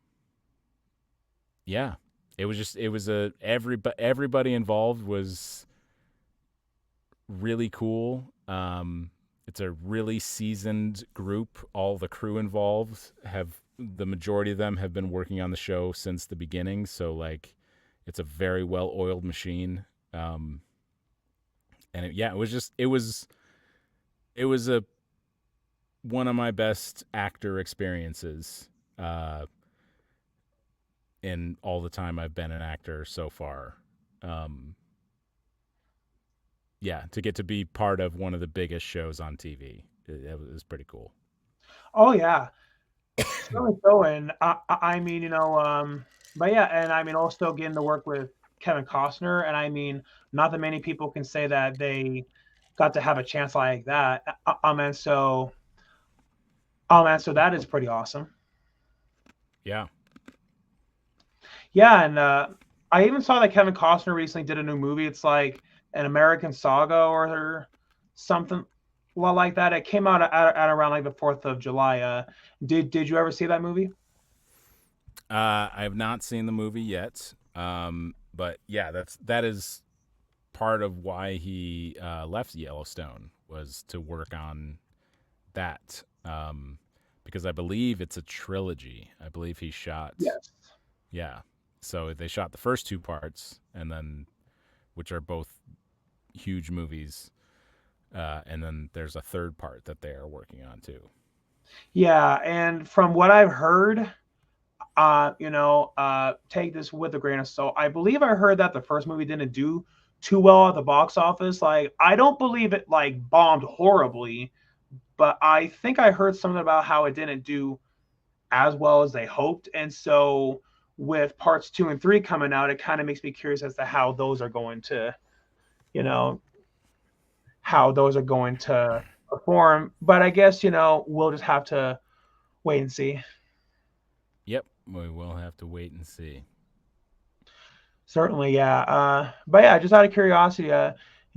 yeah, it was a everybody involved was really cool. It's a really seasoned group. All the crew involved have the majority of them have been working on the show since the beginning. So like, it's a very well oiled machine. Um, and it was just it was a one of my best actor experiences uh, in all the time I've been an actor so far. Um, yeah, to get to be part of one of the biggest shows on TV, it was pretty cool. Oh yeah. Certainly so. And I mean, but yeah, and I mean, also getting to work with Kevin Costner, and I mean, not that many people can say that they got to have a chance like that. And so, and so that is pretty awesome. Yeah. Yeah, and I even saw that Kevin Costner recently did a new movie. It's like an American Saga or something like that. It came out at around like the 4th of July. Did you ever see that movie? I have not seen the movie yet. But yeah, that is part of why he left Yellowstone was to work on that. Because I believe it's a trilogy. I believe he shot, Yes. yeah. So they shot the first two parts, and then which are both huge movies, and then there's a third part that they are working on too. Yeah, and from what I've heard, take this with a grain of salt. I believe I heard that the first movie didn't do too well at the box office. Like, I don't believe it like bombed horribly, but I think I heard something about how it didn't do as well as they hoped. And so with parts 2 and 3 coming out, it kind of makes me curious as to how those are going to, you know, how those are going to perform. But I guess, we'll just have to wait and see. Yep, we will have to wait and see. Certainly, yeah. But yeah, just out of curiosity,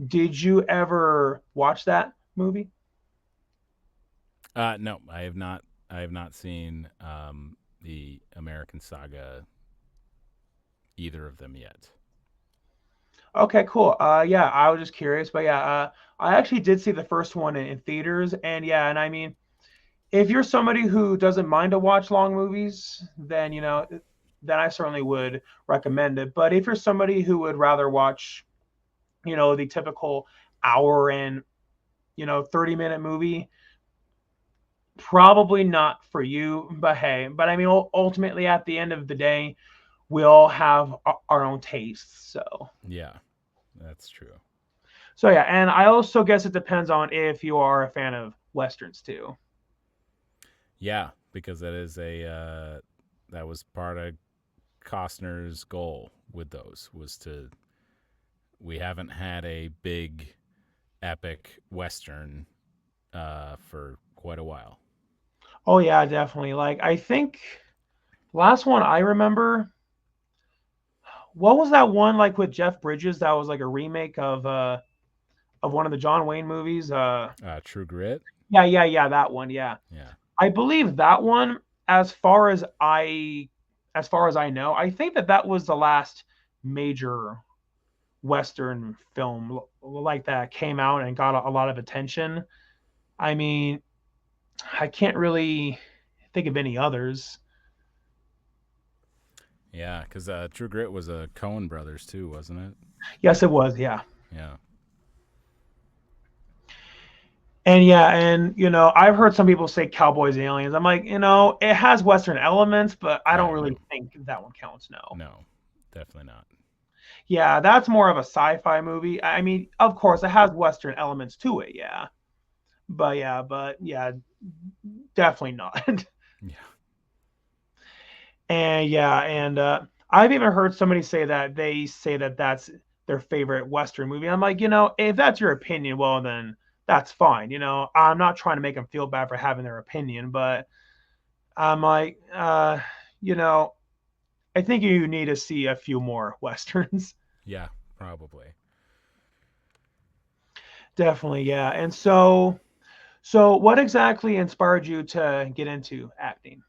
did you ever watch that movie? No, I have not. I have not seen the American Saga, either of them yet. Okay, cool. Yeah, I was just curious, but yeah, I actually did see the first one in theaters, and yeah, and I mean, if you're somebody who doesn't mind to watch long movies, then then I certainly would recommend it. But if you're somebody who would rather watch, the typical hour and 30-minute movie, probably not for you. But hey, but I mean, ultimately, at the end of the day, we all have our own tastes. Yeah, that's true. So yeah, and I also guess it depends on if you are a fan of westerns too. Yeah, because that was part of Costner's goal with those was to we haven't had a big epic western for quite a while. Oh yeah, definitely. Like, I think last one I remember, what was that one like with Jeff Bridges that was like a remake of one of the John Wayne movies? True Grit. Yeah, that one. Yeah. Yeah. I believe that one, as far as I know, I think that was the last major western film like that came out and got a lot of attention. I mean, I can't really think of any others. Yeah, because True Grit was a Coen Brothers too, wasn't it? Yes, it was. Yeah. Yeah. And yeah, and I've heard some people say Cowboys and Aliens. I'm like, it has Western elements, but I don't Yeah. really No. think that one counts. No. No. Definitely not. Yeah, that's more of a sci-fi movie. I mean, of course, it has Western elements to it. Yeah, definitely not. Yeah. And yeah, and I've even heard somebody say that they say that that's their favorite Western movie. I'm like, if that's your opinion, well then that's fine. I'm not trying to make them feel bad for having their opinion, but I'm like, you know, I think you need to see a few more westerns. Yeah. Probably. Definitely, yeah. And so what exactly inspired you to get into acting?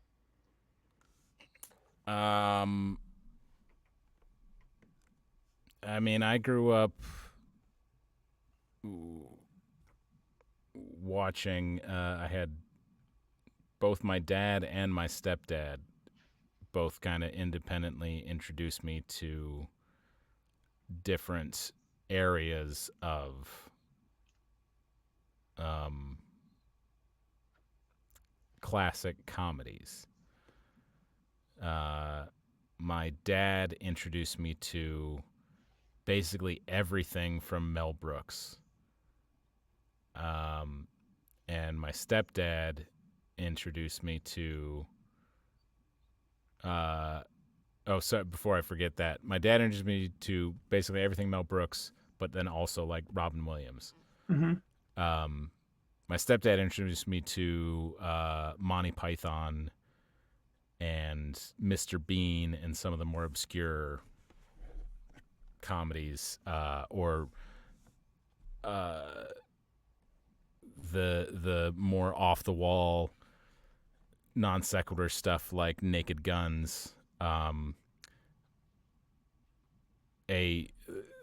Um. I mean, I grew up watching. I had both my dad and my stepdad both kind of independently introduced me to different areas of um, classic comedies. Uh, my dad introduced me to basically everything from Mel Brooks. Um, and my stepdad introduced me to uh, oh, so before I forget that, my dad introduced me to basically everything Mel Brooks, but then also like Robin Williams. Hmm. Um, my stepdad introduced me to Monty Python and Mr. Bean and some of the more obscure comedies, or uh, the more off the wall non sequitur stuff like Naked Guns. A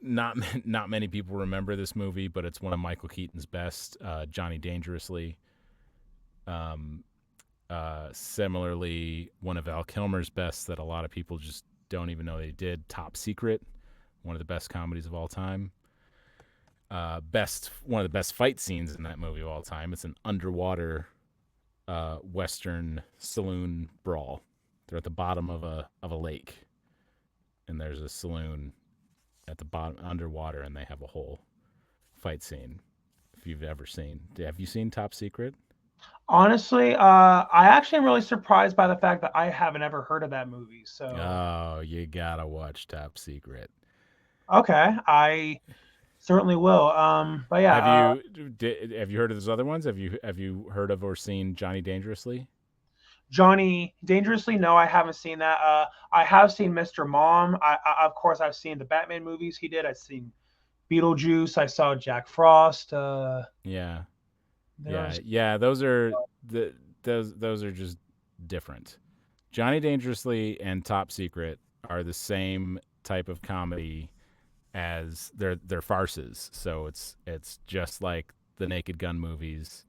not not many people remember this movie, but it's one of Michael Keaton's best. Johnny Dangerously. Um, Similarly, one of Val Kilmer's best that a lot of people just don't even know they did. Top Secret, one of the best comedies of all time. Best one of the best fight scenes in that movie of all time. It's an underwater Western saloon brawl. They're at the bottom of a lake, and there's a saloon at the bottom underwater, and they have a whole fight scene. If you've ever seen, have you seen Top Secret? Honestly, I actually am really surprised by the fact that I haven't ever heard of that movie. So, Oh, you gotta watch Top Secret. okay, I certainly will. But yeah, Have you heard of those other ones? Have you heard of or seen Johnny Dangerously? Johnny Dangerously. No, I haven't seen that. I have seen Mr. Mom. Of course, I've seen the Batman movies he did. I've seen Beetlejuice. I saw Jack Frost. Yeah, There's yeah. Those are just different. Johnny Dangerously and Top Secret are the same type of comedy as they're farces. So it's just like the Naked Gun movies,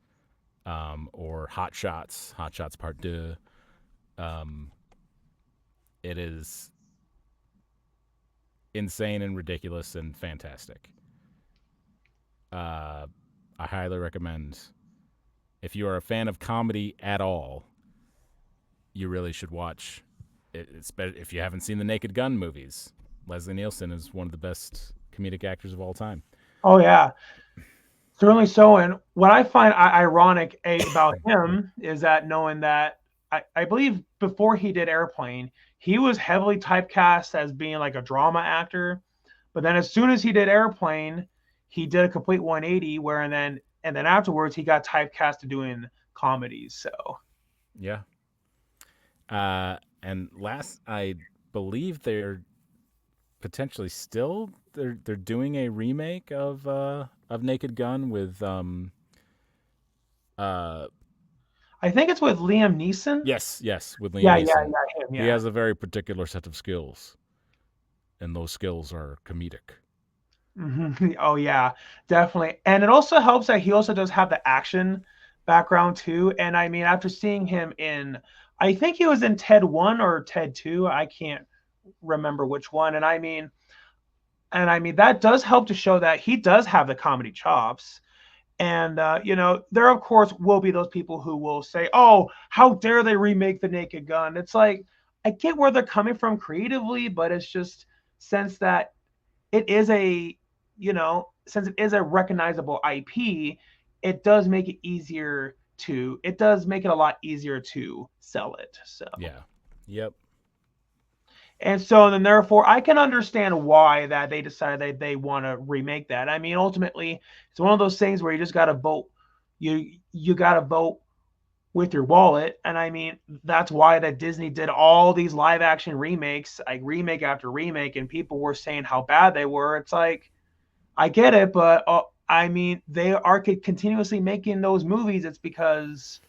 or Hot Shots Part Deux. Um, it is insane and ridiculous and fantastic. Uh, I highly recommend. If you are a fan of comedy at all, you really should watch it. If you haven't seen the Naked Gun movies, Leslie Nielsen is one of the best comedic actors of all time. Oh yeah, certainly so. And what I find ironic about him is that knowing that I believe before he did Airplane, he was heavily typecast as being like a drama actor. But then as soon as he did Airplane, he did a complete 180 where and then afterwards he got typecast to doing comedies. So Yeah. And last, I believe they're potentially still they're doing a remake of Naked Gun with uh I think it's with Liam Neeson. yes, with Liam Yeah, Neeson. him, He yeah. has a very particular set of skills, and those skills are comedic. Oh yeah, definitely. And it also helps that he also does have the action background too. And I mean, after seeing him in, I think he was in Ted 1 or Ted 2. I can't remember which one. And I mean that does help to show that he does have the comedy chops. And there of course will be those people who will say, "Oh, how dare they remake the Naked Gun?" It's like I get where they're coming from creatively, but it's just since that it is a since it is a recognizable IP, it does make it a lot easier to sell it. So Yeah. Yep. and so then therefore I can understand why that they decided they want to remake that. I mean, ultimately, it's one of those things where you just gotta vote. You gotta vote with your wallet. And I mean, that's why that Disney did all these live action remakes, like remake after remake, and people were saying how bad they were. It's like I get it, but I mean, they are continuously making those movies. It's because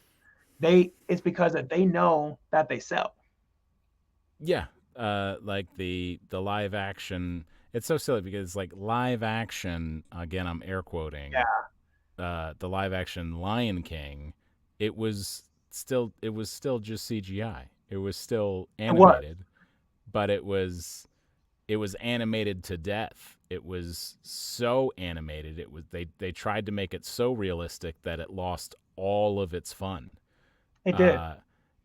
that they know that they sell. Yeah. Like the live action. It's so silly because like live action. Again, I'm air quoting. Yeah, The live action Lion King. It was still just CGI. It was still it was. animated, but it was animated to death. It was so animated. They tried to make it so realistic that it lost all of its fun. It did. Uh,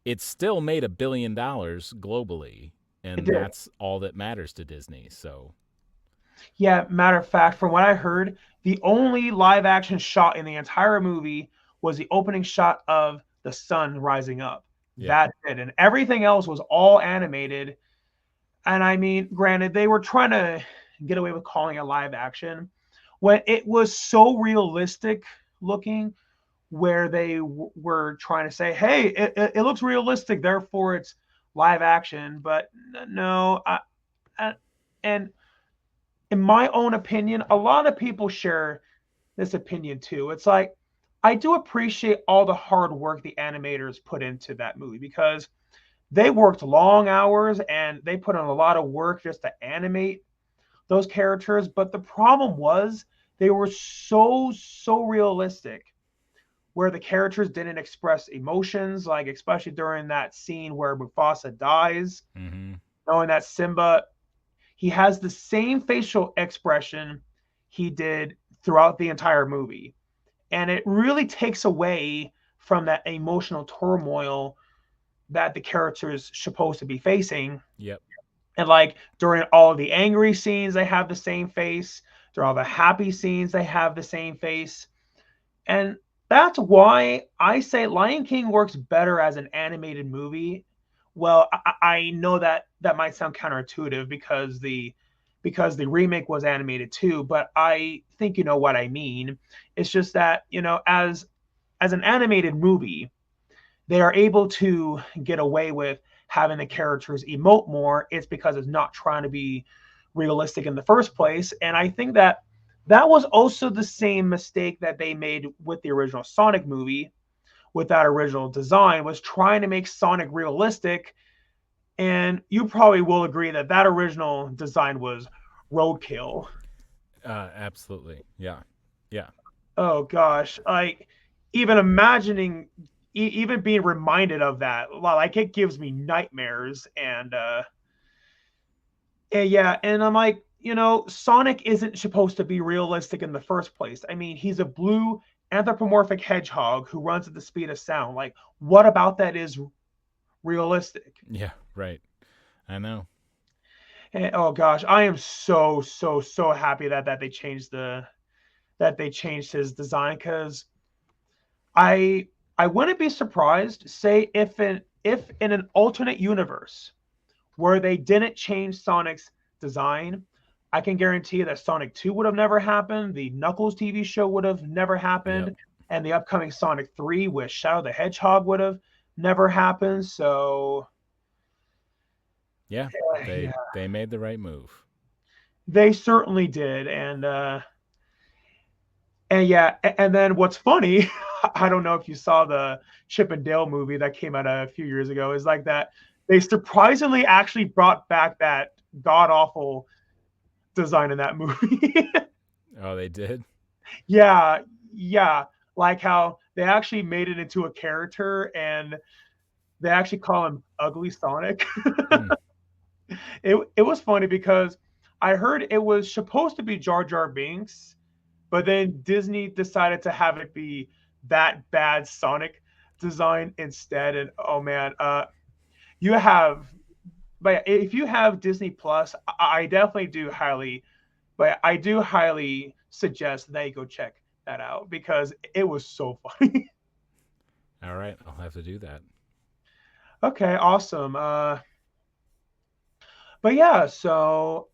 it still made $1 billion globally, It and did. that's all that matters to Disney. So Yeah, matter of fact, from what I heard, the only live action shot in the entire movie was the opening shot of the sun rising up. yeah, That's it. And everything else was all animated. And I mean, granted, they were trying to get away with calling it live action when it was so realistic looking, where they were trying to say, hey, it looks realistic, therefore it's live action. But no, and in my own opinion, a lot of people share this opinion too. It's like I do appreciate all the hard work the animators put into that movie because they worked long hours and they put in a lot of work just to animate those characters. But the problem was they were so realistic where the characters didn't express emotions, like especially during that scene where Mufasa dies, hmm knowing that Simba, he has the same facial expression he did throughout the entire movie. And it really takes away from that emotional turmoil that the character is supposed to be facing. Yep. And like during all the angry scenes, they have the same face. During all the happy scenes, they have the same face. And that's why I say Lion King works better as an animated movie. Well, I know that that might sound counterintuitive because the remake was animated too, but I think you know what I mean. It's just that, as an animated movie, they are able to get away with having the characters emote more. It's because it's not trying to be realistic in the first place. And I think that that was also the same mistake that they made with the original Sonic movie with that original design, was trying to make Sonic realistic. And you probably will agree that that original design was roadkill. Absolutely. Yeah. Yeah. Oh gosh, like even imagining, even being reminded of that, like it gives me nightmares. And yeah, and I'm like, Sonic isn't supposed to be realistic in the first place. I mean, he's a blue anthropomorphic hedgehog who runs at the speed of sound. Like, what about that is realistic? Yeah. Right. I know. And, oh gosh, I am so so happy that they changed his design, because I I wouldn't be surprised, say if in an alternate universe where they didn't change Sonic's design, I can guarantee that Sonic 2 would have never happened, the Knuckles TV show would have never Yep. happened, and the upcoming Sonic 3 with Shadow the Hedgehog would have never happened. So, Yeah. yeah, They made the right move. they certainly did. And yeah, and then what's funny, I don't know if you saw the Chip and Dale movie that came out a few years ago, is like that they surprisingly actually brought back that god awful design in that movie. Oh, they did. Yeah, yeah, like how they actually made it into a character, and they actually call him Ugly Sonic. Hmm. It was funny because I heard it was supposed to be Jar Jar Binks, but then Disney decided to have it be that bad Sonic design instead. And oh man, you have, but if you have Disney Plus, I definitely do highly, but I do highly suggest that you go check that out because it was so funny. All right. I'll have to do that. Okay, awesome. But yeah, so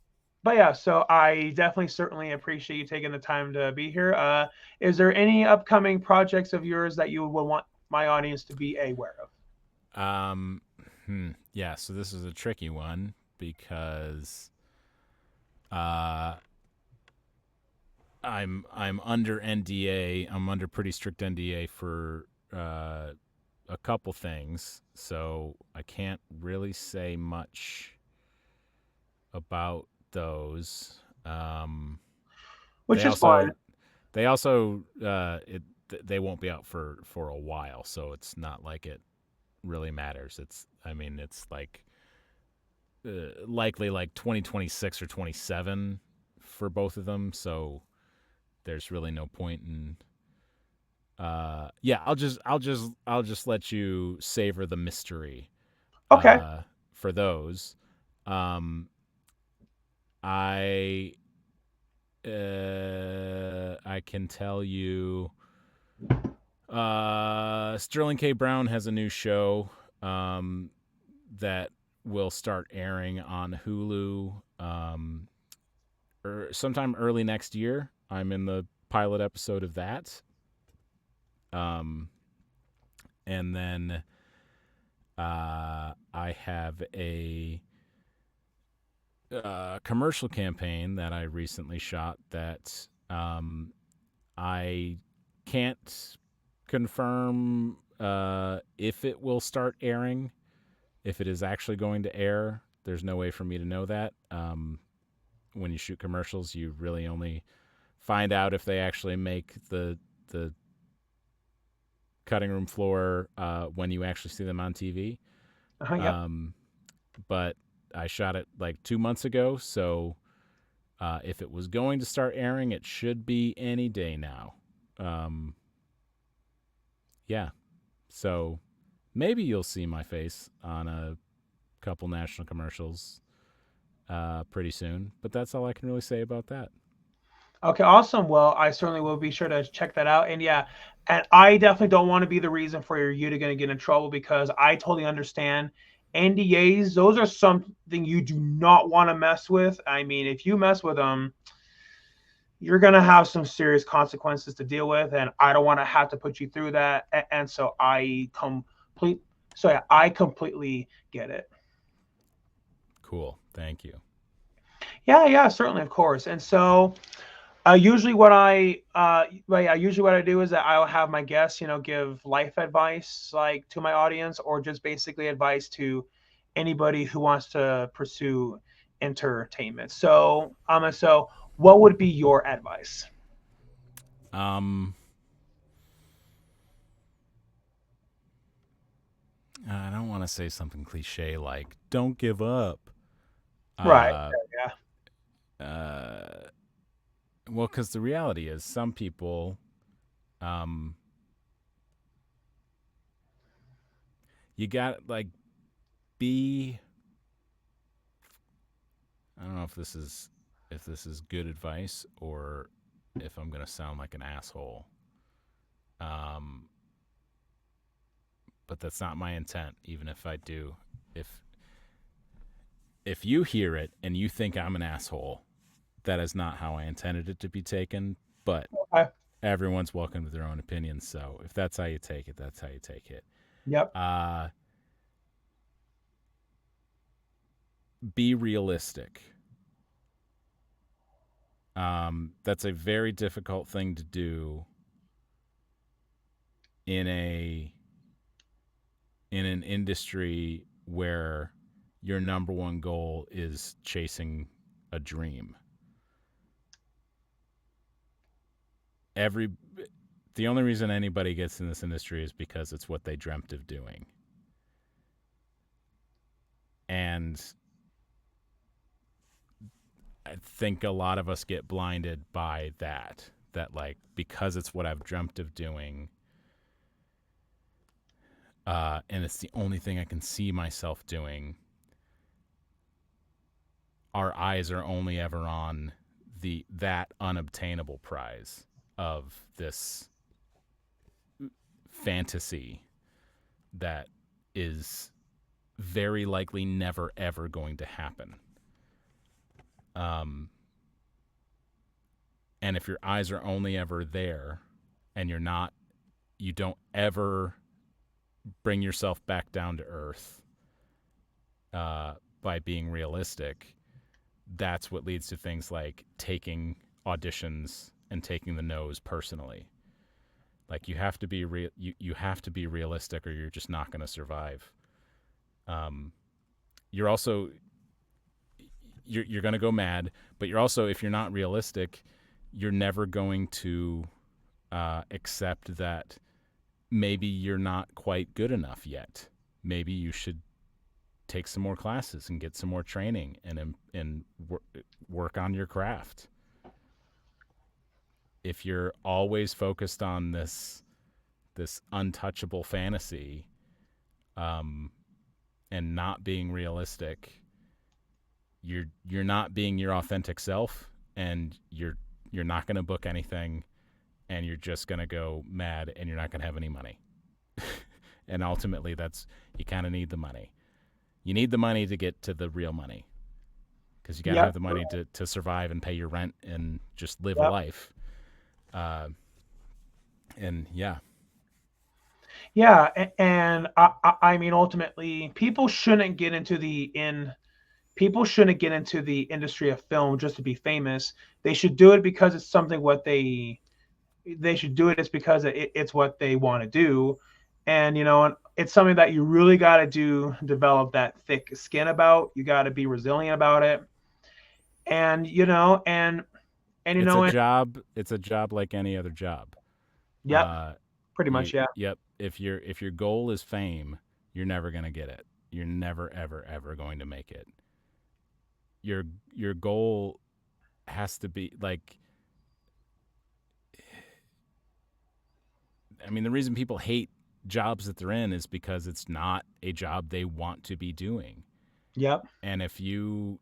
so I definitely certainly appreciate you taking the time to be here. Is there any upcoming projects of yours that you would want my audience to be aware of? Um, yeah. So this is a tricky one because uh, I'm under NDA. I'm under pretty strict NDA for a couple things, so I can't really say much about those. Which They is fine. also they also they won't be out for a while, so it's not like it really matters. I mean it's like likely like 2026 or 27 for both of them, so there's really no point in yeah, I'll just let you savor the mystery Okay. for those. Um I I can tell you Sterling K. Brown has a new show that will start airing on Hulu sometime early next year. I'm in the pilot episode of that. Um, and then I have a commercial campaign that I recently shot that I can't confirm if it will start airing, if it is actually going to air. There's no way for me to know that. When you shoot commercials, you really only find out if they actually make the cutting room floor when you actually see them on TV. Yep. Um, but I shot it like 2 months ago, so if it was going to start airing, it should be any day now. Yeah, so maybe you'll see my face on a couple national commercials pretty soon. But that's all I can really say about that. Okay, awesome. Well, I certainly will be sure to check that out. And yeah, and I definitely don't want to be the reason for you to going to get in trouble, because I totally understand NDAs. Those are something you do not want to mess with. I mean, if you mess with them, you're going to have some serious consequences to deal with, and I don't want to have to put you through that. And so yeah, I completely get it. Cool. Thank you. Yeah, yeah, certainly, of course. And so usually what I do is that I'll have my guests, give life advice like to my audience, or just basically advice to anybody who wants to pursue entertainment. So what would be your advice? Um, I don't want to say something cliche like "don't give up." Right. Uh, Yeah. uh, well, because the reality is, some people, um, you got like be. I don't know if this is good advice or if I'm gonna sound like an asshole. Um, but that's not my intent. Even if I do, if if you hear it and you think I'm an asshole, that is not how I intended it to be taken. But Okay. everyone's welcome to their own opinions. So if that's how you take it, that's how you take it. Yep. Uh, be realistic. That's a very difficult thing to do in a in an industry where your number one goal is chasing a dream. Every The only reason anybody gets in this industry is because it's what they dreamt of doing. And I think a lot of us get blinded by that like because it's what I've dreamt of doing, and it's the only thing I can see myself doing, our eyes are only ever on that unobtainable prize of this fantasy that is very likely never ever going to happen. Um, and if your eyes are only ever there, and you don't ever bring yourself back down to earth by being realistic, that's what leads to things like taking auditions and taking the no's personally. Like you have to be realistic, or you're just not going to survive. Um, you're also you're going to go mad, but you're also, if you're not realistic, you're never going to accept that maybe you're not quite good enough yet. Maybe you should take some more classes and get some more training and work on your craft. If you're always focused on this untouchable fantasy, um, and not being realistic, you're not being your authentic self, and you're not going to book anything, and you're just going to go mad, and you're not going to have any money. And ultimately, that's you kind of need the money. You need the money to get to the real money, because you got to have Yep. the money to survive and pay your rent and just live a Yep. life. Uh, and yeah, Yeah. And I mean, ultimately, people shouldn't get into the industry of film just to be famous. They should do it because it's something what they should do it. It's because it's what they want to do. And it's something that you really got to develop that thick skin about. You got to be resilient about it. And it's a and job. It's a job like any other job. yep, Uh, pretty much, yeah. yep. If your goal is fame, you're never gonna get it. You're never ever ever going to make it. Your your goal has to be like, I mean, the reason people hate jobs that they're in is because it's not a job they want to be doing. Yep. And if you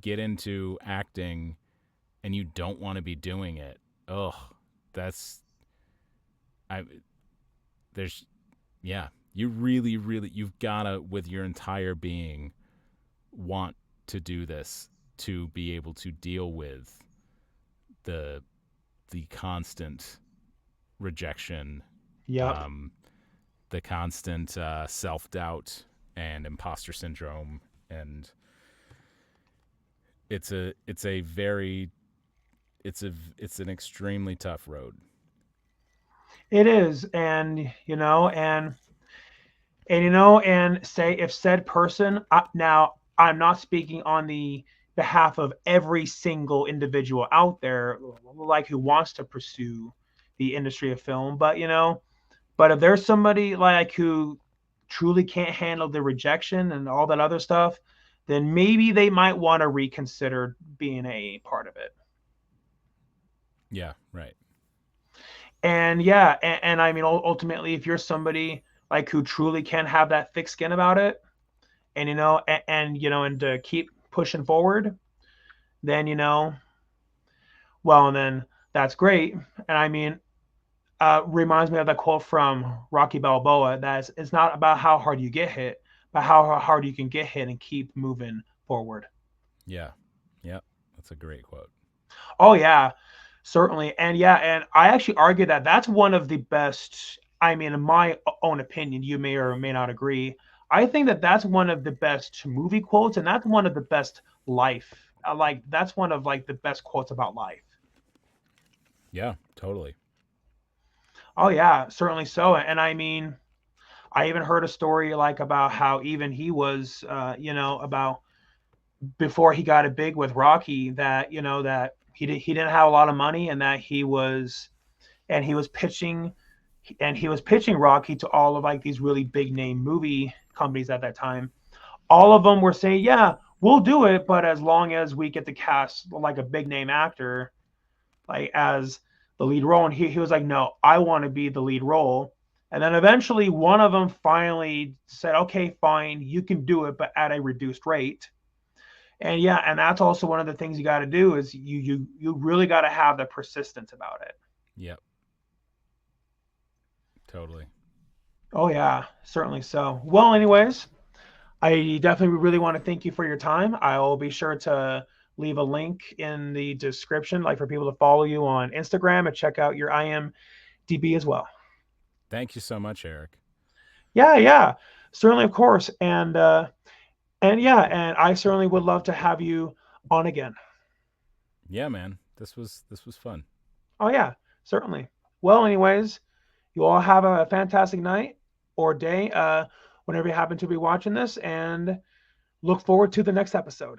get into acting and you don't want to be doing it, oh, that's I there's yeah, you really you've gotta with your entire being want to do this to be able to deal with the the constant rejection, Yep. um, the constant self doubt and imposter syndrome, and it's a very it's an extremely tough road. It is. And say if said person, now I'm not speaking on the behalf of every single individual out there, like who wants to pursue the industry of film, but if there's somebody like who truly can't handle the rejection and all that other stuff, then maybe they might want to reconsider being a part of it. Yeah, right. And yeah, and I mean, ultimately, if you're somebody like who truly can have that thick skin about it, and to keep pushing forward, then well, and then that's great. And I mean, reminds me of that quote from Rocky Balboa, that it's not about how hard you get hit, but how hard you can get hit and keep moving forward. Yeah, yeah, that's a great quote. Oh yeah, certainly. And yeah, and I actually argue that that's one of the best. I mean, in my own opinion, you may or may not agree. I think that that's one of the best movie quotes, and that's one of the best life. Like that's one of like the best quotes about life. Yeah, totally. Oh yeah, certainly so. And I mean, I even heard a story like about how even he was, about before he got it big with Rocky, that that he didn't have a lot of money, and that he was pitching Rocky to all of like these really big name movie companies at that time. All of them were saying, "Yeah, we'll do it, but as long as we get to cast like a big name actor like as the lead role." And he was like, "No, I want to be the lead role." And then eventually one of them finally said, "Okay, fine, you can do it, but at a reduced rate." And yeah, and that's also one of the things you got to do is you really got to have the persistence about it. Yep, totally. Oh yeah, certainly so. Well, anyways, I definitely really want to thank you for your time. I'll be sure to leave a link in the description, like for people to follow you on Instagram and check out your IMDb as well. Thank you so much, Eric. Yeah, yeah, certainly, of course, and yeah, and I certainly would love to have you on again. Yeah, man, this was fun. Oh yeah, certainly. Well, anyways, you all have a fantastic night or day, whenever you happen to be watching this, and look forward to the next episode.